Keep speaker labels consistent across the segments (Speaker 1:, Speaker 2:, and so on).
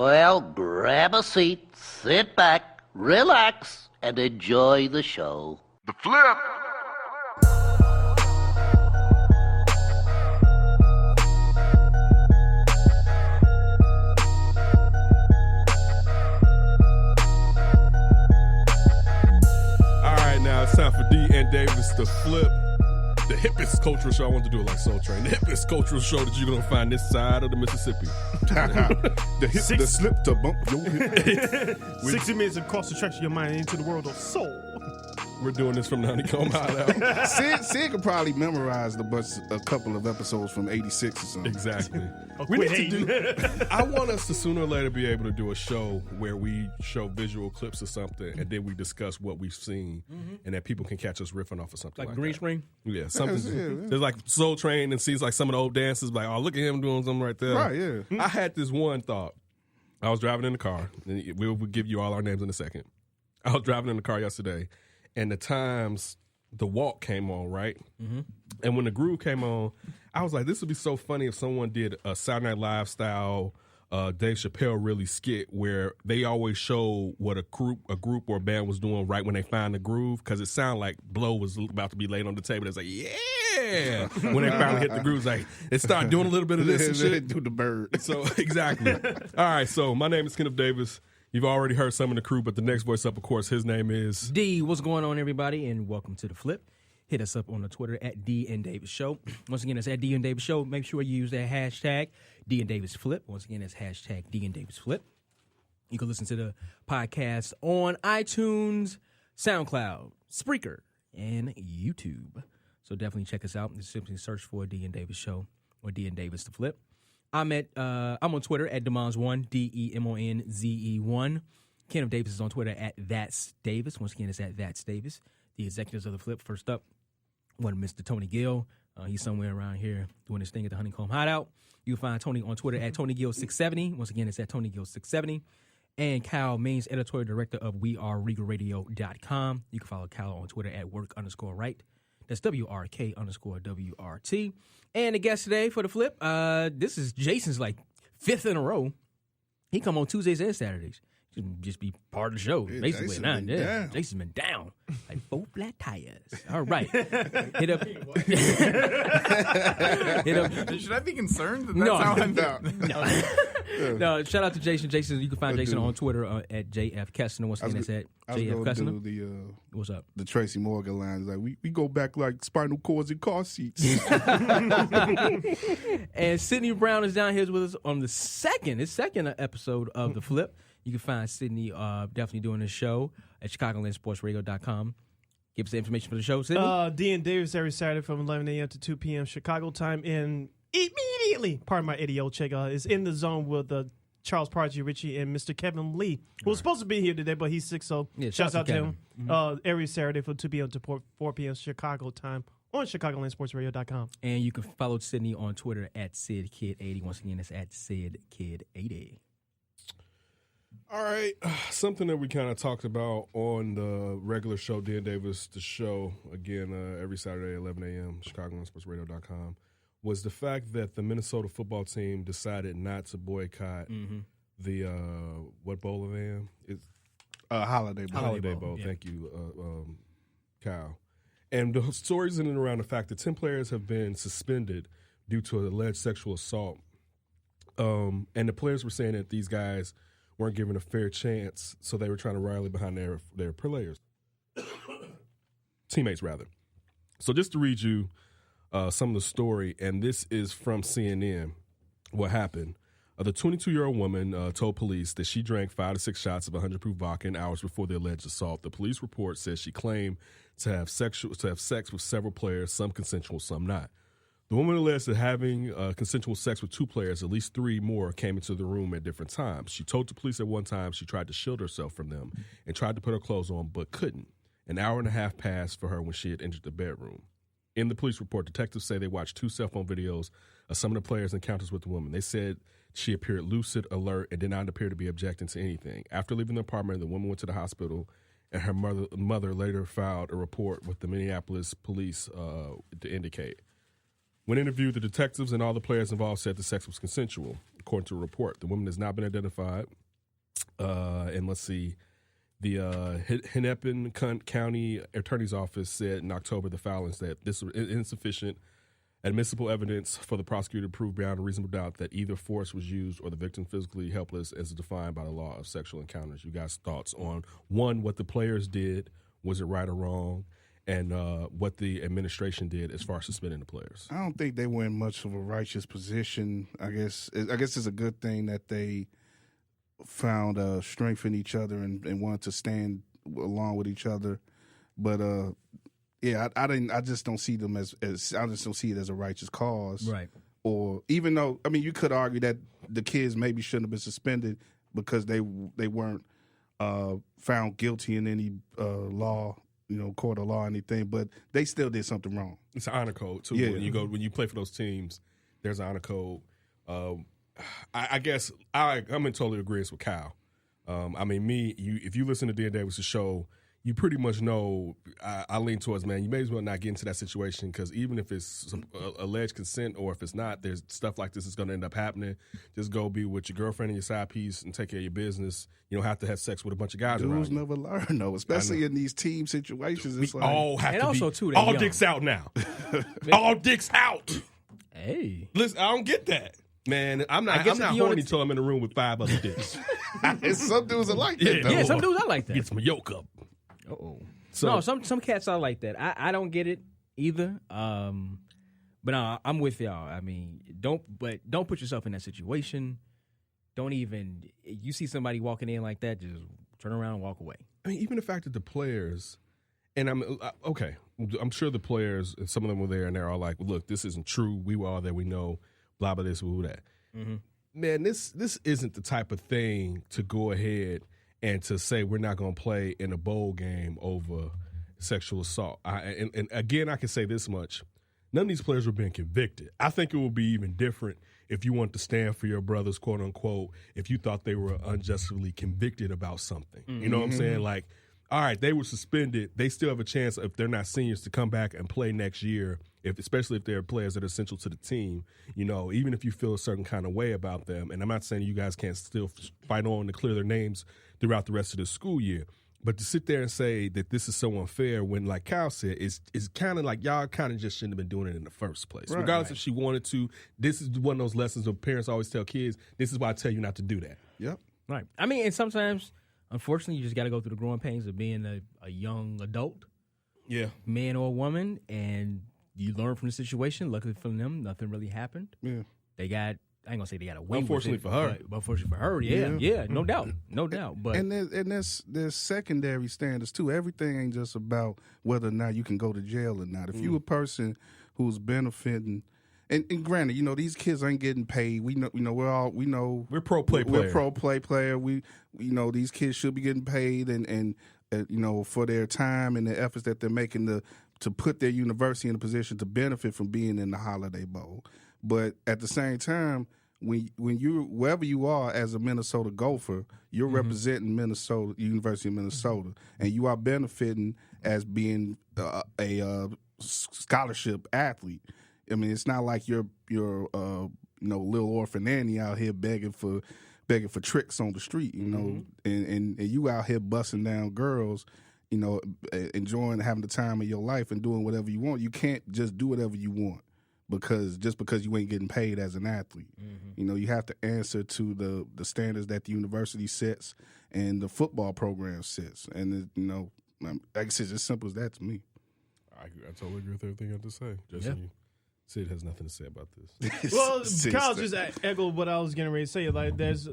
Speaker 1: Well, grab a seat, sit back, relax, and enjoy the show.
Speaker 2: The Flip.
Speaker 3: All right, now it's time for D and Davis, The Flip. The hippest cultural show. I want to do it like Soul Train. The hippest cultural show that you're going to find this side of the Mississippi.
Speaker 4: the slip to bump your hip.
Speaker 5: 60 minutes of concentration your mind into the world of soul.
Speaker 3: We're doing this from the Honeycomb Hideout.
Speaker 4: Sid could probably memorize a couple of episodes from 86 or something.
Speaker 3: Exactly.
Speaker 5: We need to do.
Speaker 3: I want us to sooner or later be able to do a show where we show visual clips of something and then we discuss what we've seen and that people can catch us riffing off of something like
Speaker 6: green
Speaker 3: that.
Speaker 6: screen?
Speaker 3: Yeah, something. There's like Soul Train and sees like some of the old dances, like, oh, look at him doing something right there.
Speaker 4: Right, yeah.
Speaker 3: I had this one thought. I was driving in the car, and we'll give you all our names in a second. I was driving in the car yesterday, and the Times, the walk came on, right? Mm-hmm. And when the groove came on, I was like, this would be so funny if someone did a Saturday Night Live style Dave Chappelle really skit where they always show what a group or a band was doing right when they find the groove, because it sounded like blow was about to be laid on the table. It's like, yeah. When they finally hit the grooves, like, it started doing a little bit of this and shit.
Speaker 4: Do the bird.
Speaker 3: So, exactly. All right, so my name is Kenneth Davis. You've already heard some of the crew, but the next voice up, of course, his name is
Speaker 6: D. What's going on, everybody, and welcome to The Flip. Hit us up on the Twitter at D and Davis Show. Once again, it's at D and Davis Show. Make sure you use that hashtag D and Davis Flip. Once again, it's hashtag D and Davis Flip. You can listen to the podcast on iTunes, SoundCloud, Spreaker, and YouTube. So definitely check us out. Just simply search for D and Davis Show or D and Davis The Flip. I'm on Twitter at Demons1, DEMONZE1. Kenneth Davis is on Twitter at That's Davis. Once again, it's at That's Davis. The executives of The Flip. First up, one Mr. Tony Gill. He's somewhere around here doing his thing at the Honeycomb Hideout. You can find Tony on Twitter at TonyGill670. Once again, it's at TonyGill670. And Cal Maines, editorial director of WeAreRegalRadio.com. You can follow Cal on Twitter at work_right. That's WRK_WRT. And the guest today for The Flip, this is Jason's like fifth in a row. He come on Tuesdays and Saturdays. Just be part of the show, basically. Jason's been down. Like 4 flat tires. All right. Hit up.
Speaker 7: Should I be concerned? That's
Speaker 6: No.
Speaker 7: how I'm
Speaker 6: No, shout out to Jason. Jason, you can find Jason on Twitter at JF Kessner. Once again, it's at JF Kessner. What's up?
Speaker 4: The Tracy Morgan line. Like, we go back like spinal cords and car seats.
Speaker 6: And Sydney Brown is down here with us on the second episode of The Flip. You can find Sydney definitely doing this show at ChicagolandSportsRadio.com. Give us the information for the show, Sydney.
Speaker 5: D and Davis every Saturday from 11 a.m. to 2 p.m. Chicago time. And immediately, pardon my idiotic, is in the zone with Charles Prodigy Ritchie and Mr. Kevin Lee, who was supposed to be here today, but he's sick, so shouts out to him. Every Saturday from 2 p.m. to 4 p.m. Chicago time on ChicagolandSportsRadio.com.
Speaker 6: And you can follow Sydney on Twitter at SidKid80. Once again, it's at SidKid80.
Speaker 3: All right, something that we kind of talked about on the regular show, Dan Davis, the show, again, every Saturday at 11 a.m., ChicagolandSportsRadio.com, was the fact that the Minnesota football team decided not to boycott the, what bowl of AM? It's
Speaker 4: Holiday Bowl.
Speaker 3: Holiday Bowl.
Speaker 6: Yeah.
Speaker 3: Thank you, Kyle. And the stories in and around the fact that 10 players have been suspended due to alleged sexual assault. And the players were saying that these guys weren't given a fair chance, so they were trying to rally behind their players. Teammates, rather. So just to read you some of the story, and this is from CNN, what happened. The 22-year-old woman told police that she drank 5 to 6 shots of 100-proof vodka in hours before the alleged assault. The police report says she claimed to have sex with several players, some consensual, some not. The woman alleged that having consensual sex with 2 players, at least 3 more, came into the room at different times. She told the police at one time she tried to shield herself from them and tried to put her clothes on, but couldn't. An hour and a half passed for her when she had entered the bedroom. In the police report, detectives say they watched 2 cell phone videos of some of the players' encounters with the woman. They said she appeared lucid, alert, and did not appear to be objecting to anything. After leaving the apartment, the woman went to the hospital, and her mother later filed a report with the Minneapolis police to indicate. When interviewed, the detectives and all the players involved said the sex was consensual, according to a report. The woman has not been identified. And let's see. The Hennepin County Attorney's Office said in October the filings that this was insufficient admissible evidence for the prosecutor to prove beyond a reasonable doubt that either force was used or the victim physically helpless as defined by the law of sexual encounters. You guys' thoughts on, one, what the players did, was it right or wrong, and what the administration did as far as suspending the players?
Speaker 4: I don't think they were in much of a righteous position. I guess it's a good thing that they found strength in each other and wanted to stand along with each other. But I just don't see them as I just don't see it as a righteous cause.
Speaker 6: Right.
Speaker 4: Or even though, I mean, you could argue that the kids maybe shouldn't have been suspended because they weren't found guilty in any law, court of law or anything, but they still did something wrong.
Speaker 3: It's an honor code too.
Speaker 4: Yeah.
Speaker 3: When you play for those teams, there's an honor code. I guess I'm in total agreement with Kyle. If you listen to Dan Davis' show, you pretty much know I lean towards, man, you may as well not get into that situation because even if it's some alleged consent or if it's not, there's stuff like this is going to end up happening. Just go be with your girlfriend and your side piece and take care of your business. You don't have to have sex with a bunch of guys around
Speaker 4: Dudes
Speaker 3: you.
Speaker 4: never learn, though, especially in these team situations. It's
Speaker 3: We
Speaker 4: like,
Speaker 3: all have
Speaker 6: And
Speaker 3: to
Speaker 6: also,
Speaker 3: be,
Speaker 6: too, they're
Speaker 3: all
Speaker 6: young.
Speaker 3: dicks out now. All dicks out.
Speaker 6: Hey.
Speaker 3: Listen, I don't get that. Man, I'm not
Speaker 6: guess if you
Speaker 3: horny
Speaker 6: wanna-
Speaker 3: till I'm in the room with 5 other dicks.
Speaker 4: some dudes are like that, though.
Speaker 6: Yeah, some dudes I like that.
Speaker 3: Get some yolk up.
Speaker 6: Uh-oh.
Speaker 3: So-
Speaker 6: No, some cats are like that. I don't get it either. But no, I'm with y'all. I mean, don't put yourself in that situation. Don't even, you see somebody walking in like that, just turn around and walk away.
Speaker 3: I mean, even the fact that the players, and I'm sure the players, and some of them were there, and they're all like, look, this isn't true. We were all there. We know, blah, blah, this, blah, that.
Speaker 6: Mm-hmm.
Speaker 3: Man, this isn't the type of thing to go ahead and to say we're not going to play in a bowl game over sexual assault. And again, I can say this much. None of these players were being convicted. I think it would be even different if you want to stand for your brothers, quote unquote, if you thought they were unjustly convicted about something. Mm-hmm. You know what I'm saying? Like, all right, they were suspended. They still have a chance, if they're not seniors, to come back and play next year, especially if they're players that are essential to the team. Even if you feel a certain kind of way about them, and I'm not saying you guys can't still fight on to clear their names throughout the rest of the school year, but to sit there and say that this is so unfair when, like Kyle said, is kind of like y'all kind of just shouldn't have been doing it in the first place.
Speaker 4: Right,
Speaker 3: Regardless if she wanted to, this is one of those lessons that parents always tell kids, this is why I tell you not to do that.
Speaker 4: Yep.
Speaker 6: Right. I mean, and sometimes, unfortunately, you just got to go through the growing pains of being a young adult,
Speaker 3: Yeah.
Speaker 6: man or woman, and you learn from the situation. Luckily for them, nothing really happened.
Speaker 4: Yeah.
Speaker 6: They got, I ain't gonna say they got away
Speaker 3: Unfortunately
Speaker 6: with it,
Speaker 3: for her.
Speaker 6: but unfortunately for her, yeah, no doubt. But
Speaker 4: And there's secondary standards too. Everything ain't just about whether or not you can go to jail or not. If you a person who's benefiting, and granted, these kids ain't getting paid. We know,
Speaker 3: We're pro play
Speaker 4: We're
Speaker 3: player.
Speaker 4: pro play player. These kids should be getting paid, and for their time and the efforts that they're making to put their university in a position to benefit from being in the Holiday Bowl. But at the same time, when you wherever you are as a Minnesota Gopher, you're representing Minnesota, University of Minnesota, and you are benefiting as being a scholarship athlete. I mean, it's not like you're little orphan Annie out here begging for tricks on the street, and you out here busting down girls, enjoying having the time of your life and doing whatever you want. You can't just do whatever you want because you ain't getting paid as an athlete. You have to answer to the standards that the university sets and the football program sets. And like I said, it's as simple as that to me.
Speaker 3: I totally agree with everything you have to say. Justin, Sid has nothing to say about this.
Speaker 5: Well, Kyle just echoed what I was getting ready to say. Like, there's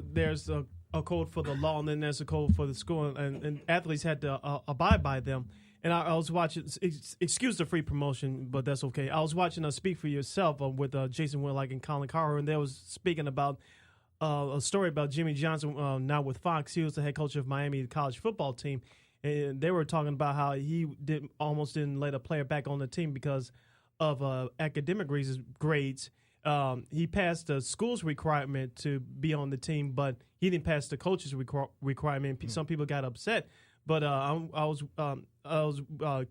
Speaker 5: a code for the law, and then there's a code for the school, and athletes had to abide by them. And I was watching, excuse the free promotion, but that's okay. I was watching Speak for Yourself with Jason Whitlock and Colin Cowherd, and they was speaking about a story about Jimmy Johnson, now with Fox. He was the head coach of Miami college football team, and they were talking about how he almost didn't let a player back on the team because of academic reasons, grades. He passed the school's requirement to be on the team, but he didn't pass the coach's requirement. Some people got upset, but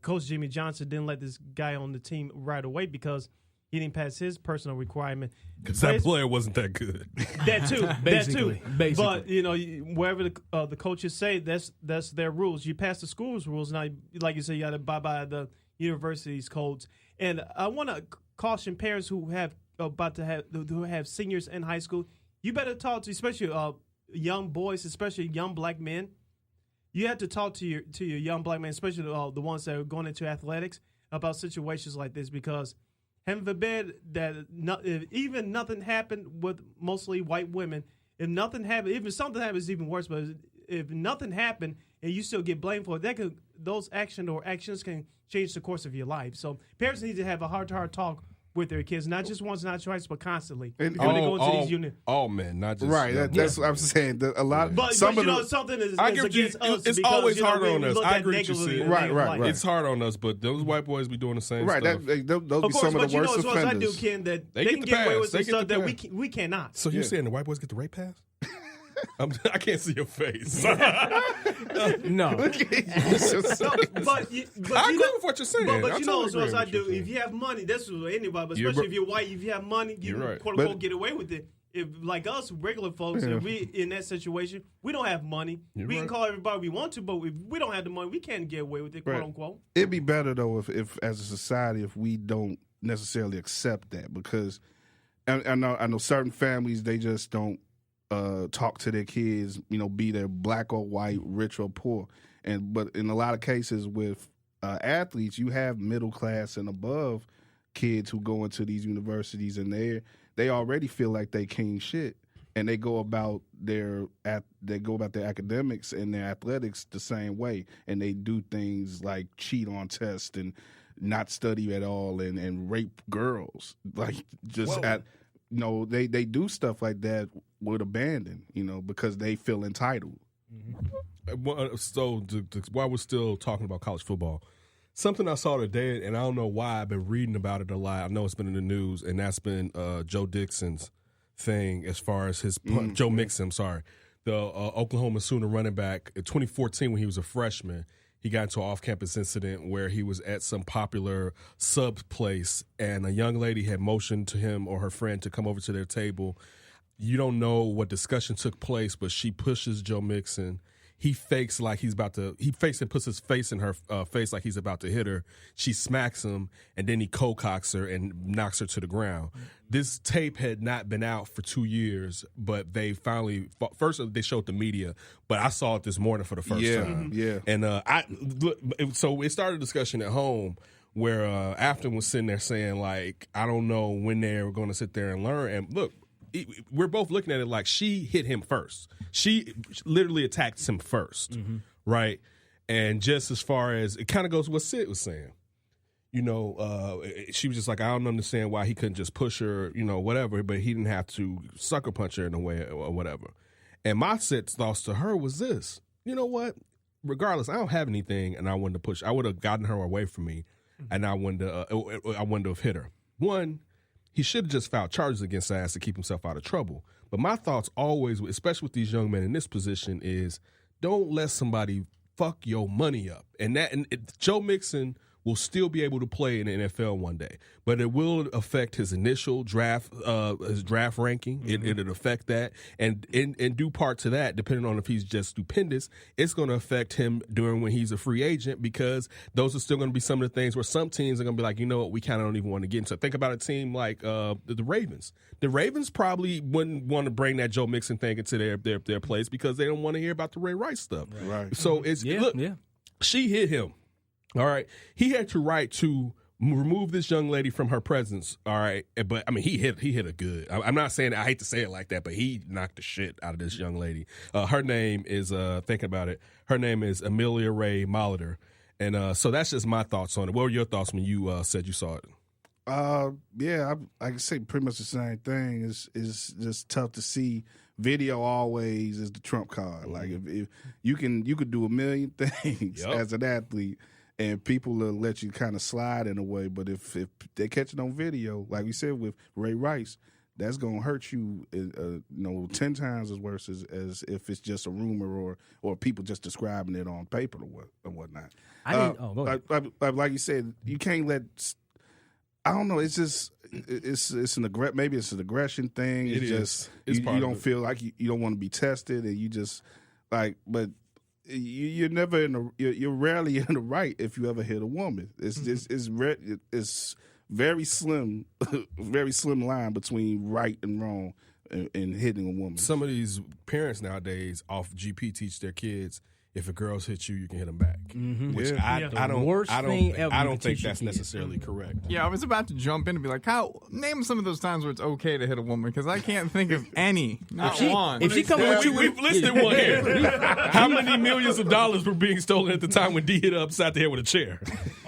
Speaker 5: Coach Jimmy Johnson didn't let this guy on the team right away because he didn't pass his personal requirement.
Speaker 3: Because that player wasn't that good.
Speaker 5: That too,
Speaker 6: Basically.
Speaker 5: But wherever the coaches say, that's their rules. You pass the school's rules now. Like you said, you got to abide by the university's codes. And I want to caution parents who have seniors in high school. You better talk to, especially young boys, especially young black men. You have to talk to your young black men, especially the ones that are going into athletics, about situations like this, because heaven forbid that if even nothing happened with mostly white women. If nothing happened, if something happens, it's even worse. But if nothing happened and you still get blamed for it, those actions can change the course of your life. So parents need to have a heart-to-heart talk with their kids, not just once, not twice, but constantly.
Speaker 4: And
Speaker 5: when they go into these units.
Speaker 3: All men, not just
Speaker 4: right. That's what I'm saying. A lot.
Speaker 5: But something is against us.
Speaker 3: It's
Speaker 5: because,
Speaker 3: always harder on us. I agree with you,
Speaker 5: negatively
Speaker 3: Sid.
Speaker 4: Right.
Speaker 3: It's hard on us, but those white boys be doing the same
Speaker 4: Right.
Speaker 3: stuff.
Speaker 4: Those
Speaker 5: Of
Speaker 4: be
Speaker 5: course,
Speaker 4: some of
Speaker 5: but
Speaker 4: the worst
Speaker 5: as well as I do,
Speaker 4: offenders.
Speaker 5: Ken, that
Speaker 3: They
Speaker 5: they
Speaker 3: get
Speaker 5: can
Speaker 3: the
Speaker 5: get away
Speaker 3: pass.
Speaker 5: with
Speaker 3: They
Speaker 5: some
Speaker 3: get
Speaker 5: stuff
Speaker 3: the
Speaker 5: that
Speaker 3: pass.
Speaker 5: we cannot.
Speaker 3: So you're saying the white boys get the rape pass? I can't see your face.
Speaker 6: No.
Speaker 5: But
Speaker 3: I agree with what you're saying.
Speaker 5: But
Speaker 3: I
Speaker 5: you
Speaker 3: totally
Speaker 5: know, as well
Speaker 3: agree
Speaker 5: as
Speaker 3: with
Speaker 5: I
Speaker 3: what
Speaker 5: do,
Speaker 3: you're saying.
Speaker 5: if you have money, that's what anybody, but
Speaker 3: You're
Speaker 5: especially
Speaker 3: right.
Speaker 5: if you're white, if you have money, you
Speaker 3: You're
Speaker 5: can
Speaker 3: right.
Speaker 5: quote unquote get away with it. If like us regular folks, if we in that situation, we don't have money.
Speaker 3: You're
Speaker 5: we can
Speaker 3: right.
Speaker 5: call everybody we want to, but if we don't have the money, we can't get away with it, quote unquote.
Speaker 4: It'd be better though if as a society, if we don't necessarily accept that, because I know certain families, they just don't talk to their kids, be they black or white, rich or poor, but in a lot of cases with athletes, you have middle class and above kids who go into these universities, and they already feel like they king shit, and they go about their academics and their athletics the same way, and they do things like cheat on tests and not study at all and rape girls, like just they do stuff like that with abandon, because they feel entitled.
Speaker 3: So while we're still talking about college football, something I saw today, and I don't know why, I've been reading about it a lot. I know it's been in the news, and that's been Joe Dixon's thing as far as his Joe Mixon, the Oklahoma Sooner running back. In 2014, when he was a freshman, he got into an off-campus incident where he was at some popular sub place, and a young lady had motioned to him or her friend to come over to their table. You don't know what discussion took place, but she pushes Joe Mixon. He fakes like he's about to. He fakes and puts his face in her face like he's about to hit her. She smacks him, and then he co-cocks her and knocks her to the ground. This tape had not been out for 2 years, but they finally first they showed the media. But I saw it this morning for the first time.
Speaker 4: Yeah.
Speaker 3: And so it started a discussion at home where Afton was sitting there saying like, I don't know when they're going to sit there and learn. And look, we're both looking at it like she hit him first. She literally attacked him first, right? And just as far as it kind of goes what Sid was saying, she was just like, I don't understand why he couldn't just push her, whatever, but he didn't have to sucker punch her in a way or whatever. And my thoughts to her was this: you know what? Regardless, I don't have anything, and I wanted to push. I would have gotten her away from me, and I wanted to have hit her. One, he should have just filed charges against her ass to keep himself out of trouble. But my thoughts always, especially with these young men in this position, is don't let somebody fuck your money up. And Joe Mixon will still be able to play in the NFL one day, but it will affect his initial draft, his draft ranking. It'll affect that, and in due part to that, depending on if he's just stupendous, it's going to affect him during when he's a free agent, because those are still going to be some of the things where some teams are going to be like, you know what, we kind of don't even want to get into. Think about a team like the Ravens. The Ravens probably wouldn't want to bring that Joe Mixon thing into their place because they don't want to hear about the Ray Rice stuff.
Speaker 4: Right.
Speaker 3: So she hit him. All right. He had the right to remove this young lady from her presence. All right. But I mean, he hit her good. I'm not saying, I hate to say it like that, but he knocked the shit out of this young lady. Her name is, thinking about it, her name is Amelia Ray Molitor. And so that's just my thoughts on it. What were your thoughts when you said you saw it?
Speaker 4: I can say pretty much the same thing. It's just tough to see. Video always is the trump card. Like if you could do a million things as an athlete, and people will let you kind of slide in a way. But if they catch it on video, like we said with Ray Rice, that's gonna hurt you, 10 times as worse as if it's just a rumor or people just describing it on paper or whatnot.
Speaker 6: Go ahead.
Speaker 4: Like you said, you can't let. I don't know. It's just it's maybe it's an aggression thing.
Speaker 3: It
Speaker 4: it's
Speaker 3: is.
Speaker 4: just
Speaker 3: It's
Speaker 4: you
Speaker 3: part of
Speaker 4: don't
Speaker 3: it.
Speaker 4: feel like you don't want to be tested, and you just like, but you're never you're rarely in the right if you ever hit a woman. It's just it's very slim, very slim line between right and wrong in hitting a woman.
Speaker 3: Some of these parents nowadays off GP teach their kids, if a girl's hit you, you can hit them back. Which I don't
Speaker 6: Worst thing ever
Speaker 3: I
Speaker 6: you
Speaker 3: don't
Speaker 6: can
Speaker 3: think
Speaker 6: teach your
Speaker 3: that's
Speaker 6: kid.
Speaker 3: necessarily correct.
Speaker 7: Yeah, I was about to jump in and be like, Kyle, name some of those times where it's okay to hit a woman, because I can't think of any. Not one.
Speaker 6: If she come with you,
Speaker 3: We've listed one here. How many millions of dollars were being stolen at the time when D hit her upside the head with a chair?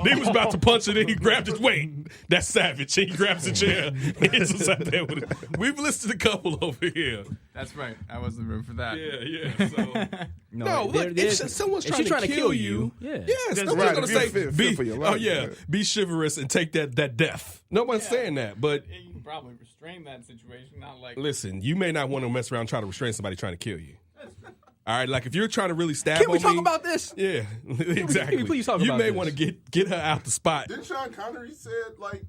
Speaker 3: D was about to punch it, and he grabbed his weight. That's savage. He grabs the chair and hits us upside the head with it. We've listed a couple over here.
Speaker 7: That's right. I wasn't room for that.
Speaker 3: Yeah. So. No,
Speaker 6: there-
Speaker 3: look,
Speaker 6: there's-
Speaker 3: if someone's
Speaker 6: if
Speaker 3: trying,
Speaker 6: she's
Speaker 3: to kill you,
Speaker 6: yeah.
Speaker 3: yes,
Speaker 4: That's
Speaker 3: nobody's
Speaker 4: right.
Speaker 3: going
Speaker 4: If
Speaker 3: to
Speaker 4: you
Speaker 3: say,
Speaker 4: fear for your life,
Speaker 3: be chivalrous and take that death. No one's saying that, but
Speaker 7: You can probably restrain that situation, not like.
Speaker 3: listen, you may not want to mess around and try to restrain somebody trying to kill you. All right, like if you're trying to really stab
Speaker 6: Can we
Speaker 3: on
Speaker 6: talk
Speaker 3: me,
Speaker 6: about this?
Speaker 3: yeah, exactly.
Speaker 6: Can we please talk
Speaker 3: you
Speaker 6: about
Speaker 3: may
Speaker 6: this?
Speaker 3: want to get her out the spot.
Speaker 2: Didn't Sean Connery said like?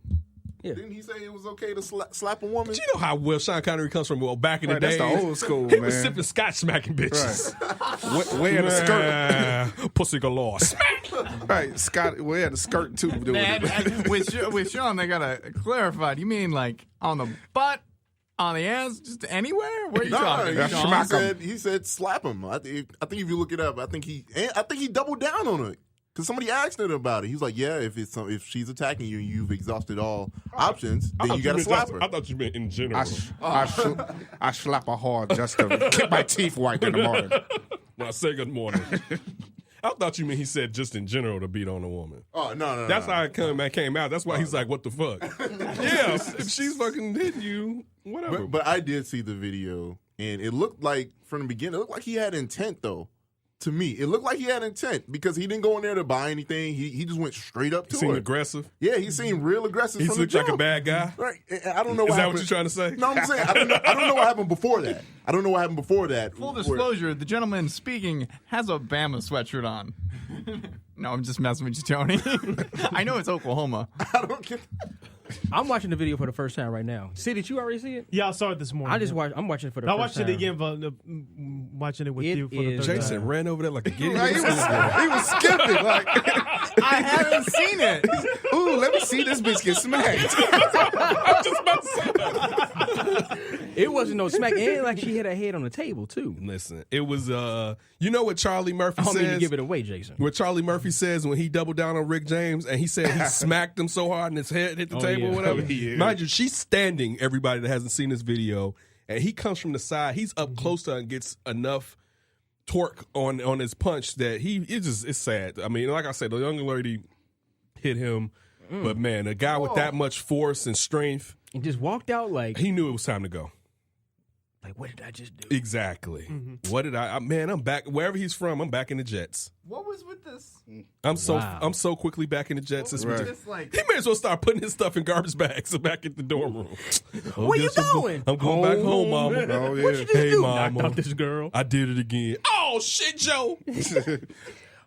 Speaker 6: Yeah.
Speaker 2: Didn't he say it was okay to slap a woman?
Speaker 3: But you know how well Sean Connery comes from. Well, back in the
Speaker 4: Right,
Speaker 3: day,
Speaker 4: that's the old school,
Speaker 3: he was
Speaker 4: man.
Speaker 3: sipping scotch, smacking bitches.
Speaker 4: Wearing a skirt,
Speaker 3: Pussy galore.
Speaker 4: right? Scott wearing a skirt too. Doing
Speaker 7: Man,
Speaker 4: it.
Speaker 7: with Sean, they gotta clarify. Do you mean like on the butt, on the ass, just anywhere? Where are you talking?
Speaker 4: That's
Speaker 7: Sean?
Speaker 4: schmack.
Speaker 2: He said slap him. I think if you look it up, I think he doubled down on it. Because somebody asked him about it. He was like, yeah, if she's attacking you and you've exhausted all options, then you got to slap her.
Speaker 3: I thought you meant in general.
Speaker 4: I slap her hard just to keep my teeth white in the morning.
Speaker 3: When I say good morning. I thought you meant he said just in general to beat on a woman.
Speaker 2: Oh, no.
Speaker 3: That's how it came out. That's why he's like, what the fuck? Yeah, if she's fucking hitting you, whatever.
Speaker 2: But I did see the video, and it looked like, from the beginning, it looked like he had intent, though. To me, it looked like he had intent because he didn't go in there to buy anything. He just went straight up to
Speaker 3: he seemed
Speaker 2: her.
Speaker 3: aggressive.
Speaker 2: Yeah, he seemed real aggressive.
Speaker 3: He
Speaker 2: from the
Speaker 3: looked like a
Speaker 2: jump.
Speaker 3: bad guy.
Speaker 2: Right. And I don't know
Speaker 3: Is
Speaker 2: what
Speaker 3: that
Speaker 2: happened.
Speaker 3: what you're trying to say?
Speaker 2: No, I'm saying I don't know what happened before that. I don't know what happened before that.
Speaker 7: Full disclosure, the gentleman speaking has a Bama sweatshirt on. No, I'm just messing with you, Tony. I know it's Oklahoma.
Speaker 2: I don't get.
Speaker 6: I'm watching the video for the first time right now. See, did you already see it?
Speaker 5: Yeah, I saw it this morning.
Speaker 6: I'm watching it for the
Speaker 5: I
Speaker 6: first
Speaker 5: watched
Speaker 6: time.
Speaker 5: it again for watching it with
Speaker 6: It
Speaker 5: you for the
Speaker 6: is-
Speaker 5: third
Speaker 3: Jason
Speaker 5: time.
Speaker 3: ran over there like a giddy
Speaker 4: Right, he
Speaker 3: little schoolboy.
Speaker 4: was skipping like,
Speaker 7: I haven't seen it.
Speaker 4: ooh, let me see this bitch get smacked.
Speaker 3: I'm just about to say that.
Speaker 6: It wasn't no smack. And like she hit her head on the table too.
Speaker 3: Listen, it was you know what Charlie Murphy
Speaker 6: I don't mean to
Speaker 3: says?
Speaker 6: give it away, Jason.
Speaker 3: What Charlie Murphy says when he doubled down on Rick James and he said he smacked him so hard and his head hit the table
Speaker 6: yeah.
Speaker 3: or whatever.
Speaker 4: Yeah.
Speaker 3: Mind you, she's standing, everybody that hasn't seen this video, and he comes from the side. He's up close to her and gets enough torque on his punch that it's sad. I mean, like I said, the young lady hit him, but man, a guy with that much force and strength,
Speaker 6: And just walked out like
Speaker 3: he knew it was time to go.
Speaker 6: what did I just do?
Speaker 3: Exactly. What did man, I'm back wherever he's from. I'm back in the Jets.
Speaker 7: What was with this?
Speaker 3: I'm
Speaker 6: Wow.
Speaker 3: so quickly back in the Jets. It's
Speaker 4: Right.
Speaker 3: ridiculous.
Speaker 7: Just like
Speaker 3: He may as well start putting his stuff in garbage bags back at the dorm room.
Speaker 6: Where you going?
Speaker 3: I'm going back home, mama.
Speaker 4: Oh, yeah.
Speaker 6: What you just
Speaker 3: Hey,
Speaker 6: do?
Speaker 3: mama.
Speaker 6: Knocked out this girl.
Speaker 3: I did it again. Oh shit, Joe.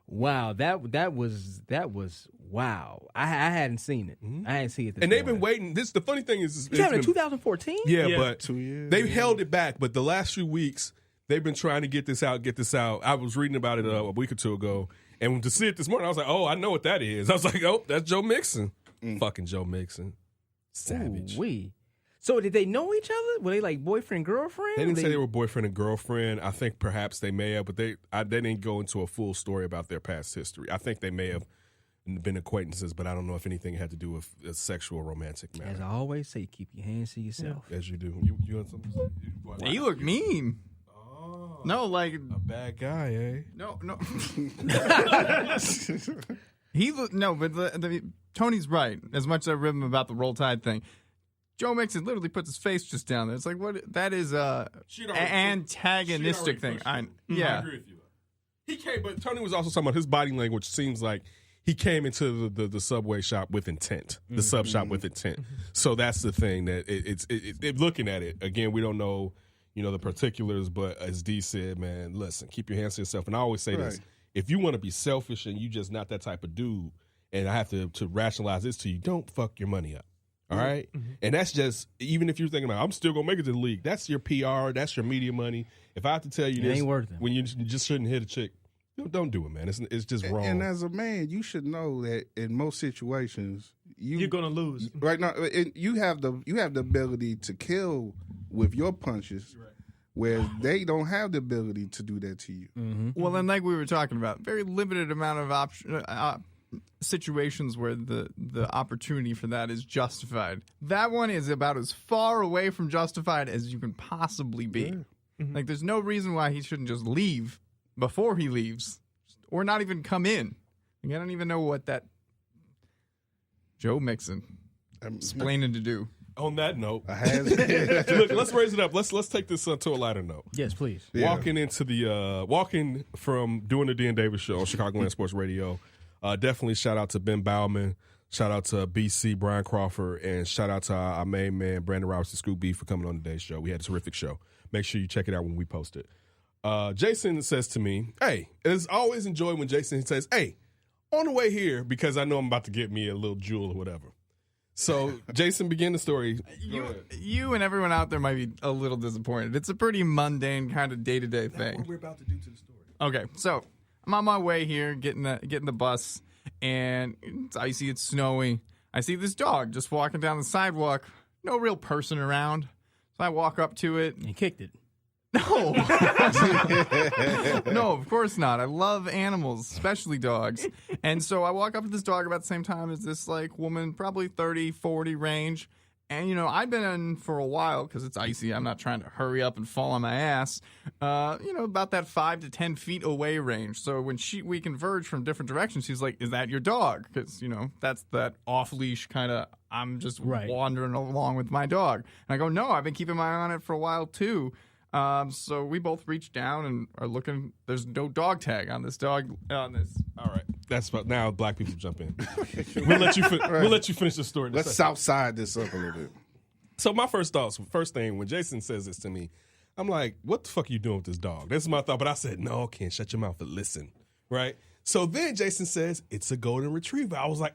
Speaker 6: Wow, that was wow. I hadn't seen it. I hadn't seen it. This
Speaker 3: And they've been
Speaker 6: morning.
Speaker 3: waiting. The funny thing is,
Speaker 6: It's happened in
Speaker 3: been-
Speaker 6: 2014.
Speaker 3: Yeah,
Speaker 5: Yeah.
Speaker 3: but
Speaker 4: 2 years.
Speaker 3: they've held it back. But the last few weeks, they've been trying to get this out. I was reading about it a week or two ago, and to see it this morning, I was like, oh, I know what that is. I was like, oh, that's Joe Mixon. Fucking Joe Mixon. Savage.
Speaker 6: Ooh-wee. So did they know each other? Were they like boyfriend girlfriend?
Speaker 3: They didn't say they were boyfriend and girlfriend. I think perhaps they may have, but they didn't go into a full story about their past history. I think they may have been acquaintances, but I don't know if anything had to do with a sexual romantic matter.
Speaker 6: As I always say, keep your hands to yourself.
Speaker 3: As you do. You had something to say?
Speaker 7: you look mean. No, like
Speaker 3: A bad guy, eh?
Speaker 7: no. But Tony's right. As much as I rib him about the Roll Tide thing, Joe Mixon literally puts his face just down there. It's like what that is
Speaker 3: She'd already
Speaker 7: antagonistic thing.
Speaker 3: I
Speaker 7: Yeah.
Speaker 3: agree with you. He came, but Tony was also talking about his body language. Seems like he came into the Subway shop with intent, the sub shop with intent. So that's the thing that it's looking at it again. We don't know, the particulars, but as D said, man, listen, keep your hands to yourself. And I always say this:
Speaker 4: Right.
Speaker 3: if you want to be selfish and you just not that type of dude, and I have to rationalize this to you, don't fuck your money up. All right? And that's just, even if you're thinking about, I'm still going to make it to the league, that's your PR, that's your media money. If I have to tell you this,
Speaker 6: ain't worth it.
Speaker 3: when you just shouldn't hit a chick, don't do it, man. It's just wrong.
Speaker 4: And as a man, you should know that in most situations,
Speaker 5: You're gonna lose.
Speaker 4: right now. You have the ability to kill with your punches, whereas they don't have the ability to do that to you.
Speaker 7: Well, then, like we were talking about, very limited amount of situations where the opportunity for that is justified. That one is about as far away from justified as you can possibly be. Like, there's no reason why he shouldn't just leave before he leaves, or not even come in. Like, I don't even know what that Joe Mixon explaining to do.
Speaker 3: On that note,
Speaker 4: Look,
Speaker 3: let's raise it up. Let's take this to a lighter note.
Speaker 6: Yes, please.
Speaker 4: Yeah.
Speaker 3: Walking from doing the D and Davis show on Chicagoland Sports Radio. Definitely shout out to Ben Bauman, shout out to BC Brian Crawford, and shout out to our main man Brandon Robertson, Scoop B, for coming on today's show. We had a terrific show. Make sure you check it out when we post it. Jason says to me, "Hey," it's always enjoyed when Jason says, "Hey, on the way here," because I know I'm about to get me a little jewel or whatever. So, Jason, begin the story.
Speaker 7: You and everyone out there might be a little disappointed. It's a pretty mundane kind of day-to-day thing.
Speaker 3: What we're about to do to the story.
Speaker 7: Okay, so I'm on my way here, getting the bus, and it's icy, it's snowy. I see this dog just walking down the sidewalk. No real person around. So I walk up to it.
Speaker 6: And kicked it.
Speaker 7: No. No, of course not. I love animals, especially dogs. And so I walk up to this dog about the same time as this like woman, probably 30, 40 range. And, I've been in for a while because it's icy. I'm not trying to hurry up and fall on my ass. About that 5 to 10 feet away range. So when we converge from different directions, she's like, "Is that your dog?" Because, that's that off-leash kind of, I'm just wandering along with my dog. And I go, "No, I've been keeping my eye on it for a while, too." So we both reach down and are looking. There's no dog tag on this dog. All
Speaker 3: right, that's about now. Black people jump in. We'll let you finish the story.
Speaker 4: Let's southside this up a little bit.
Speaker 3: So my first thing when Jason says this to me, I'm like, "What the fuck are you doing with this dog?" That's my thought. But I said, "No, Ken, shut your mouth and listen." Right. So then Jason says, "It's a golden retriever." I was like,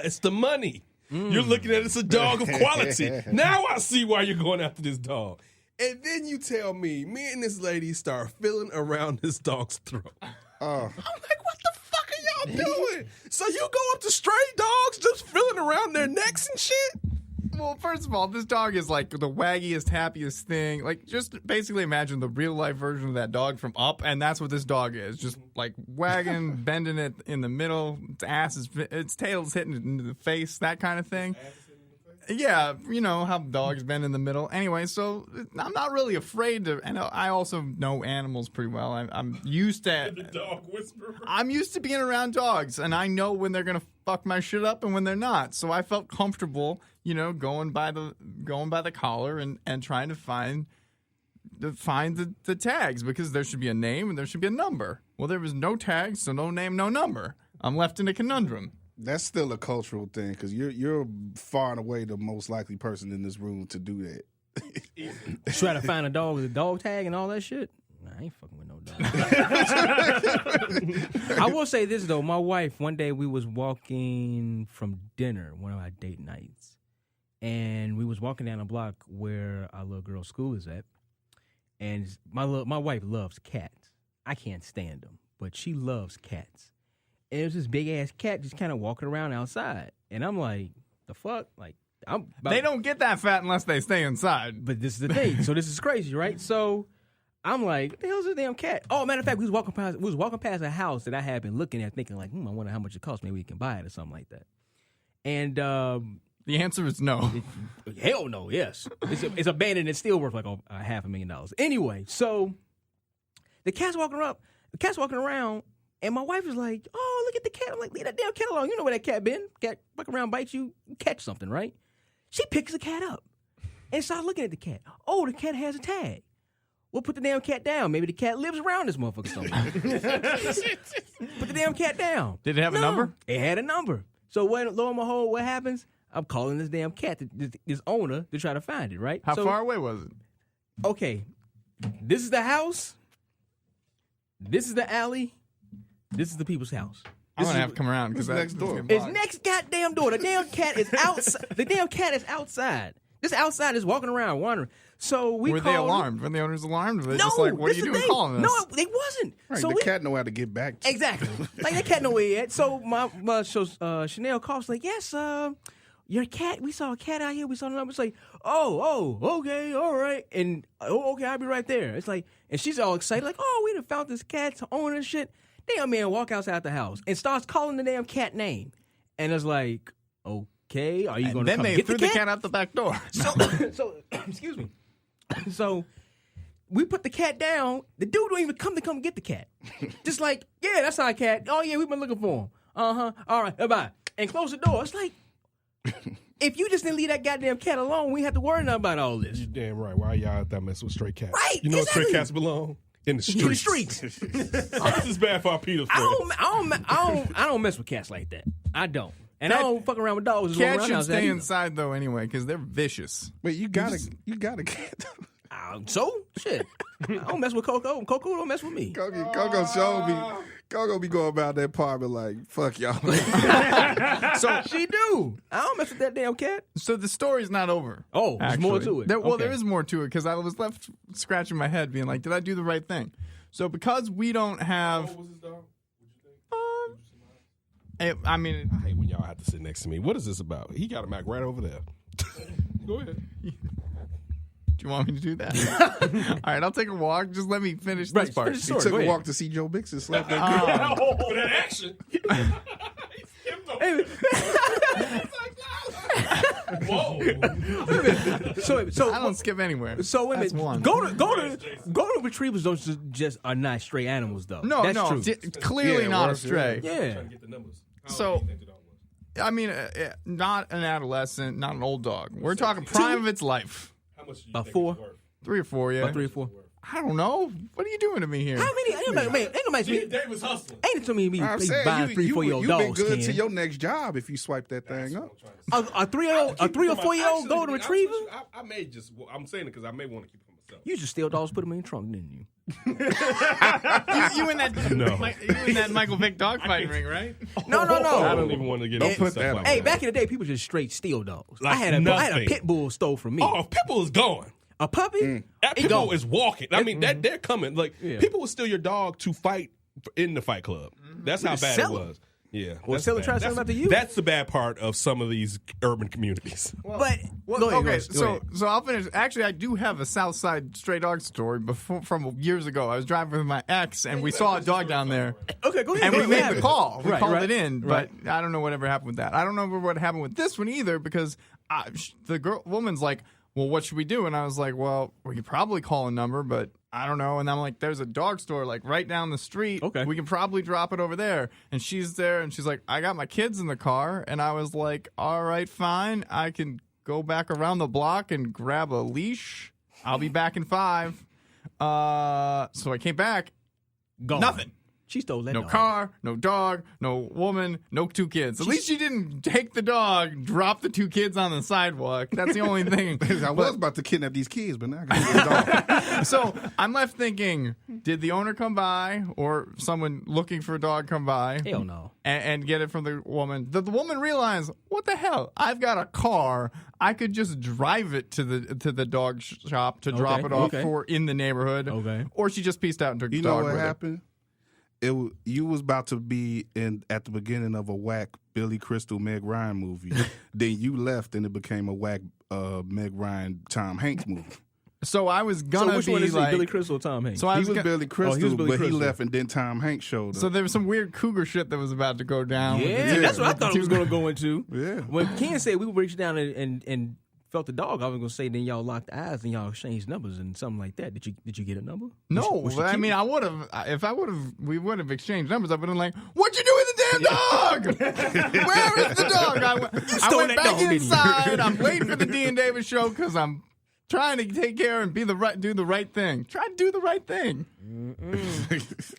Speaker 3: it's the money. You're looking at it's a dog of quality. Now I see why you're going after this dog. And then you tell me and this lady start feeling around this dog's throat. I'm like, what the fuck are y'all doing? So you go up to stray dogs just feeling around their necks and shit?
Speaker 7: Well, first of all, this dog is like the waggiest, happiest thing. Like, just basically imagine the real life version of that dog from Up, and that's what this dog is. Just like wagging, bending it in the middle, its tail is hitting it into the face, that kind of thing. Yeah, how dogs bend in the middle. Anyway, so I'm not really afraid to, and I also know animals pretty well. I'm used to
Speaker 3: The dog whisperer.
Speaker 7: I'm used to being around dogs, and I know when they're gonna fuck my shit up and when they're not. So I felt comfortable, going by the collar and trying to find the tags, because there should be a name and there should be a number. Well, there was no tags, so no name, no number. I'm left in a conundrum.
Speaker 4: That's still a cultural thing, because you're far and away the most likely person in this room to do that.
Speaker 6: Try to find a dog with a dog tag and all that shit? Nah, I ain't fucking with no dog. I will say this, though. My wife, one day we was walking from dinner, one of our date nights, and we was walking down a block where our little girl's school is at, and my wife loves cats. I can't stand them, but she loves cats. And it was this big-ass cat just kind of walking around outside. And I'm like, the fuck? Like,
Speaker 7: they don't get that fat unless they stay inside.
Speaker 6: But this is the thing. So this is crazy, right? So I'm like, what the hell's this damn cat? Oh, matter of fact, we was walking past a house that I had been looking at, thinking like, I wonder how much it costs. Maybe we can buy it or something like that. And
Speaker 7: the answer is no.
Speaker 6: Hell no, yes. It's abandoned. It's still worth like $500,000. Anyway, so the cat's walking around. And my wife is like, "Oh, look at the cat." I'm like, "Leave that damn cat alone. You know where that cat been. Cat fuck around, bites you, catch something, right?" She picks the cat up and starts looking at the cat. Oh, the cat has a tag. We'll put the damn cat down. Maybe the cat lives around this motherfucker somewhere. Put the damn cat down.
Speaker 7: Did it have a number?
Speaker 6: It had a number. So lo and behold, what happens? I'm calling this damn cat, this owner, to try to find it, right?
Speaker 7: How far away was it?
Speaker 6: Okay, this is the house. This is the alley. This is the people's house.
Speaker 7: I'm gonna have to come around because
Speaker 4: Who's next door?
Speaker 6: It's next goddamn door. The damn cat is outside. The damn cat is outside. Just outside, just walking around, wandering. So we
Speaker 7: Were
Speaker 6: called.
Speaker 7: they alarmed? Were the owners alarmed? Were they
Speaker 6: No,
Speaker 7: just like, what are
Speaker 6: this
Speaker 7: you
Speaker 6: is the
Speaker 7: doing
Speaker 6: thing.
Speaker 7: calling us?
Speaker 6: No, they wasn't.
Speaker 4: Right,
Speaker 6: So
Speaker 4: the
Speaker 6: we,
Speaker 4: cat know how to get back to you.
Speaker 6: exactly. Like that cat know where he at. So Chanel calls like, yes, your cat. We saw a cat out here. We saw the number. It's like, oh, okay, all right, and okay, I'll be right there. It's like, and she's all excited, like, oh, we done found this cat's owner and shit. Damn man, walk outside the house and starts calling the damn cat name, and it's like, okay, are you going to
Speaker 7: Then
Speaker 6: come
Speaker 7: they
Speaker 6: get
Speaker 7: threw
Speaker 6: the cat?
Speaker 7: out the back door.
Speaker 6: So excuse me. So we put the cat down. The dude don't even come get the cat. Just like, yeah, that's our cat. Oh yeah, we've been looking for him. All right, bye. And close the door. It's like, if you just didn't leave that goddamn cat alone, we have to worry nothing about all this.
Speaker 3: You damn right. Why y'all out there messing with stray cats?
Speaker 6: Right,
Speaker 3: You know where stray
Speaker 6: exactly.
Speaker 3: cats belong? In the
Speaker 6: In the
Speaker 3: streets.
Speaker 6: streets.
Speaker 3: This is bad for our Peter
Speaker 6: I don't mess with cats like that. I don't. And I don't fuck around with dogs.
Speaker 7: Cats should stay inside though anyway because they're vicious.
Speaker 4: Wait, you got a cat.
Speaker 6: So shit. I don't mess with Coco. Coco don't mess with me.
Speaker 4: Coco showed me. Coco be going about that apartment like, fuck y'all.
Speaker 6: So she do. I don't mess with that damn cat.
Speaker 7: So the story's not over.
Speaker 6: Oh, there's more to it.
Speaker 7: Well,
Speaker 6: Okay.
Speaker 7: there is more to it because I was left scratching my head, being like, "Did I do the right thing?" So because we don't have,
Speaker 3: What was his dog? What'd you think?
Speaker 7: I mean,
Speaker 3: I hate when y'all have to sit next to me. What is this about? He got a Mac right over there. Go ahead.
Speaker 7: do you want me to do that? All right, I'll take a walk. Just let me finish this part.
Speaker 6: finish the
Speaker 4: He
Speaker 6: story.
Speaker 4: took
Speaker 6: Go
Speaker 4: a
Speaker 6: ahead.
Speaker 4: walk to see Joe Mixon slap that
Speaker 3: For that action. Whoa.
Speaker 6: So
Speaker 7: I don't skip anywhere.
Speaker 6: So wait a
Speaker 7: That's
Speaker 6: minute.
Speaker 7: one.
Speaker 6: Golden retrievers don't just are not stray animals though.
Speaker 7: No,
Speaker 6: that's
Speaker 7: no,
Speaker 6: true.
Speaker 7: clearly
Speaker 4: Yeah,
Speaker 7: not a
Speaker 4: worse,
Speaker 7: stray.
Speaker 6: Yeah.
Speaker 3: Get the numbers.
Speaker 7: So, I mean, not an adolescent, not an old dog. We're talking prime of its life.
Speaker 3: How much do you
Speaker 6: About
Speaker 3: think
Speaker 6: four.
Speaker 3: it's worth?
Speaker 7: 3 or 4, yeah.
Speaker 6: About 3 or 4.
Speaker 7: I don't know. What are you doing to me here?
Speaker 6: How many? Ain't nobody
Speaker 3: Davis hustling.
Speaker 6: ain't to me
Speaker 4: I'm
Speaker 6: they
Speaker 4: saying,
Speaker 6: buying 3 4-year-old
Speaker 4: you've been
Speaker 6: dogs.
Speaker 4: good
Speaker 6: Ken.
Speaker 4: to your next job if you swipe that thing up.
Speaker 6: A 3 or 4-year-old golden retriever.
Speaker 3: I may just. I'm saying it because I may want to keep it for myself.
Speaker 6: You just steal dogs, put them in your trunk, didn't you?
Speaker 7: you in that
Speaker 3: No.
Speaker 7: you in that Michael Vick dogfighting ring, right?
Speaker 6: No.
Speaker 3: I don't even want to get into
Speaker 4: put
Speaker 3: stuff
Speaker 4: that
Speaker 3: like
Speaker 4: on.
Speaker 6: Hey,
Speaker 3: that.
Speaker 6: back in the day, people just straight steal dogs.
Speaker 3: Like
Speaker 6: I had a
Speaker 3: nothing.
Speaker 6: pit bull stole from me.
Speaker 3: Oh, Pitbull is gone.
Speaker 6: A puppy?
Speaker 3: That
Speaker 6: It
Speaker 3: Pitbull
Speaker 6: gone.
Speaker 3: is walking. I mean, that they're coming. Like
Speaker 6: Yeah.
Speaker 3: people will steal your dog to fight in the fight club. That's how
Speaker 6: just
Speaker 3: bad it
Speaker 6: sell 'em.
Speaker 3: was. Yeah,
Speaker 6: Or
Speaker 3: that's
Speaker 6: sell 'em,
Speaker 3: bad.
Speaker 6: try to sell 'em
Speaker 3: That's-
Speaker 6: after you.
Speaker 3: That's the bad part of some of these urban communities.
Speaker 6: But
Speaker 7: Well,
Speaker 6: go ahead,
Speaker 7: okay,
Speaker 6: Russ, go ahead.
Speaker 7: so I'll finish. Actually, I do have a South Side stray dog story from years ago. I was driving with my ex, and we saw a dog down there,
Speaker 6: Okay, go ahead.
Speaker 7: and
Speaker 6: go
Speaker 7: we
Speaker 6: ahead.
Speaker 7: made
Speaker 6: What
Speaker 7: the
Speaker 6: happened?
Speaker 7: call. We
Speaker 6: Right,
Speaker 7: called
Speaker 6: right,
Speaker 7: it in, but
Speaker 6: right.
Speaker 7: I don't know whatever happened with that. I don't know what happened with this one either because the woman's like, well, what should we do? And I was like, well, we could probably call a number, but I don't know. And I'm like, there's a dog store like right down the street.
Speaker 6: Okay.
Speaker 7: We can probably drop it over there. And she's there and she's like, I got my kids in the car. And I was like, all right, fine. I can go back around the block and grab a leash. I'll be back in 5. So I came back.
Speaker 6: Gone.
Speaker 7: Nothing.
Speaker 6: She stole that
Speaker 7: No
Speaker 6: dog.
Speaker 7: car, no dog, no woman, no 2 kids. At least she didn't take the dog, drop the 2 kids on the sidewalk. That's the only thing.
Speaker 4: I was about to kidnap these kids, but now I got a dog.
Speaker 7: So I'm left thinking, did the owner come by or someone looking for a dog come by
Speaker 6: Hell no.
Speaker 7: and get it from the woman? Did the woman realize, what the hell? I've got a car. I could just drive it to the dog shop to drop it off
Speaker 6: okay.
Speaker 7: for in the neighborhood.
Speaker 6: Okay.
Speaker 7: Or she just pieced out and took
Speaker 4: You
Speaker 7: the
Speaker 4: know
Speaker 7: dog
Speaker 4: what
Speaker 7: with her.
Speaker 4: happened? You was about to be at the beginning of a whack Billy Crystal Meg Ryan movie. Then you left and it became a whack Meg Ryan Tom Hanks movie.
Speaker 7: So I was
Speaker 6: So
Speaker 7: gonna
Speaker 6: which
Speaker 7: be
Speaker 6: one is
Speaker 7: like,
Speaker 6: it? Billy Crystal or Tom Hanks?
Speaker 7: so I
Speaker 4: He
Speaker 7: was
Speaker 4: was
Speaker 7: go-
Speaker 4: Billy Crystal,
Speaker 6: Billy
Speaker 4: but
Speaker 6: Crystal.
Speaker 4: he left and then Tom Hanks showed up.
Speaker 7: So there was some weird cougar shit that was about to go down. with
Speaker 6: yeah,
Speaker 7: the-
Speaker 6: that's what I
Speaker 7: with the
Speaker 6: thought it was
Speaker 7: two-
Speaker 6: going to go into.
Speaker 4: Yeah.
Speaker 6: When Ken said we reached down and felt the dog, I was going to say then y'all locked eyes and y'all exchanged numbers and something like that. Did you get a number?
Speaker 7: No,
Speaker 6: Was she
Speaker 7: but I
Speaker 6: cute?
Speaker 7: mean, I would have. If I would have, we would have exchanged numbers. I would have been like, "What you do with the damn dog? Where is the dog?" I went
Speaker 6: stole that
Speaker 7: back
Speaker 6: dog, didn't you?
Speaker 7: inside. I'm waiting for the D and Davis show because I'm trying to take care and do the right thing. Try to do the right thing.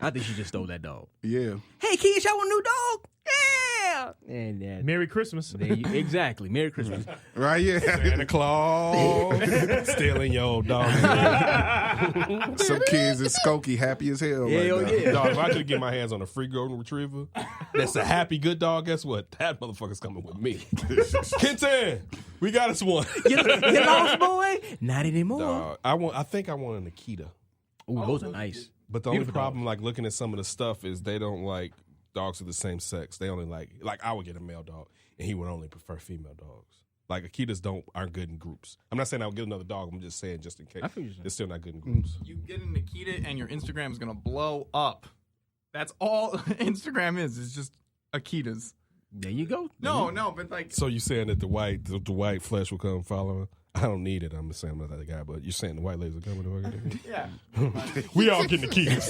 Speaker 6: I think she just stole that dog.
Speaker 4: Yeah.
Speaker 6: Hey kids, y'all want a new dog? Yeah, yeah. And
Speaker 5: Merry Christmas.
Speaker 6: exactly. Merry Christmas.
Speaker 4: Right, yeah.
Speaker 3: Santa Claus stealing your old dog.
Speaker 4: Some kids in Skokie happy as hell.
Speaker 6: Hell
Speaker 4: right now.
Speaker 6: yeah.
Speaker 3: Dog, if I could get my hands on a free golden retriever that's a happy good dog, guess what? That motherfucker's coming with me. Kenton, we got us one.
Speaker 6: You lost, boy? Not anymore.
Speaker 3: Dog, I think I want an Akita.
Speaker 6: Ooh, those are nice.
Speaker 3: But the only
Speaker 6: Beautiful
Speaker 3: problem, like looking at some of the stuff, is they don't like dogs of the same sex. They only like I would get a male dog, and he would only prefer female dogs. Like Akitas aren't good in groups. I'm not saying I would get another dog. I'm just saying just in case.
Speaker 6: I feel you saying.
Speaker 3: It's still not good in groups.
Speaker 7: You get an Akita and your Instagram is gonna blow up. That's all Instagram is. It's just Akitas.
Speaker 6: There you go.
Speaker 7: No, but like
Speaker 3: So you saying that the white flesh will come following? I don't need it. I'm saying I'm not that guy, but you're saying the white ladies are coming to
Speaker 7: yeah.
Speaker 3: We all getting the keys.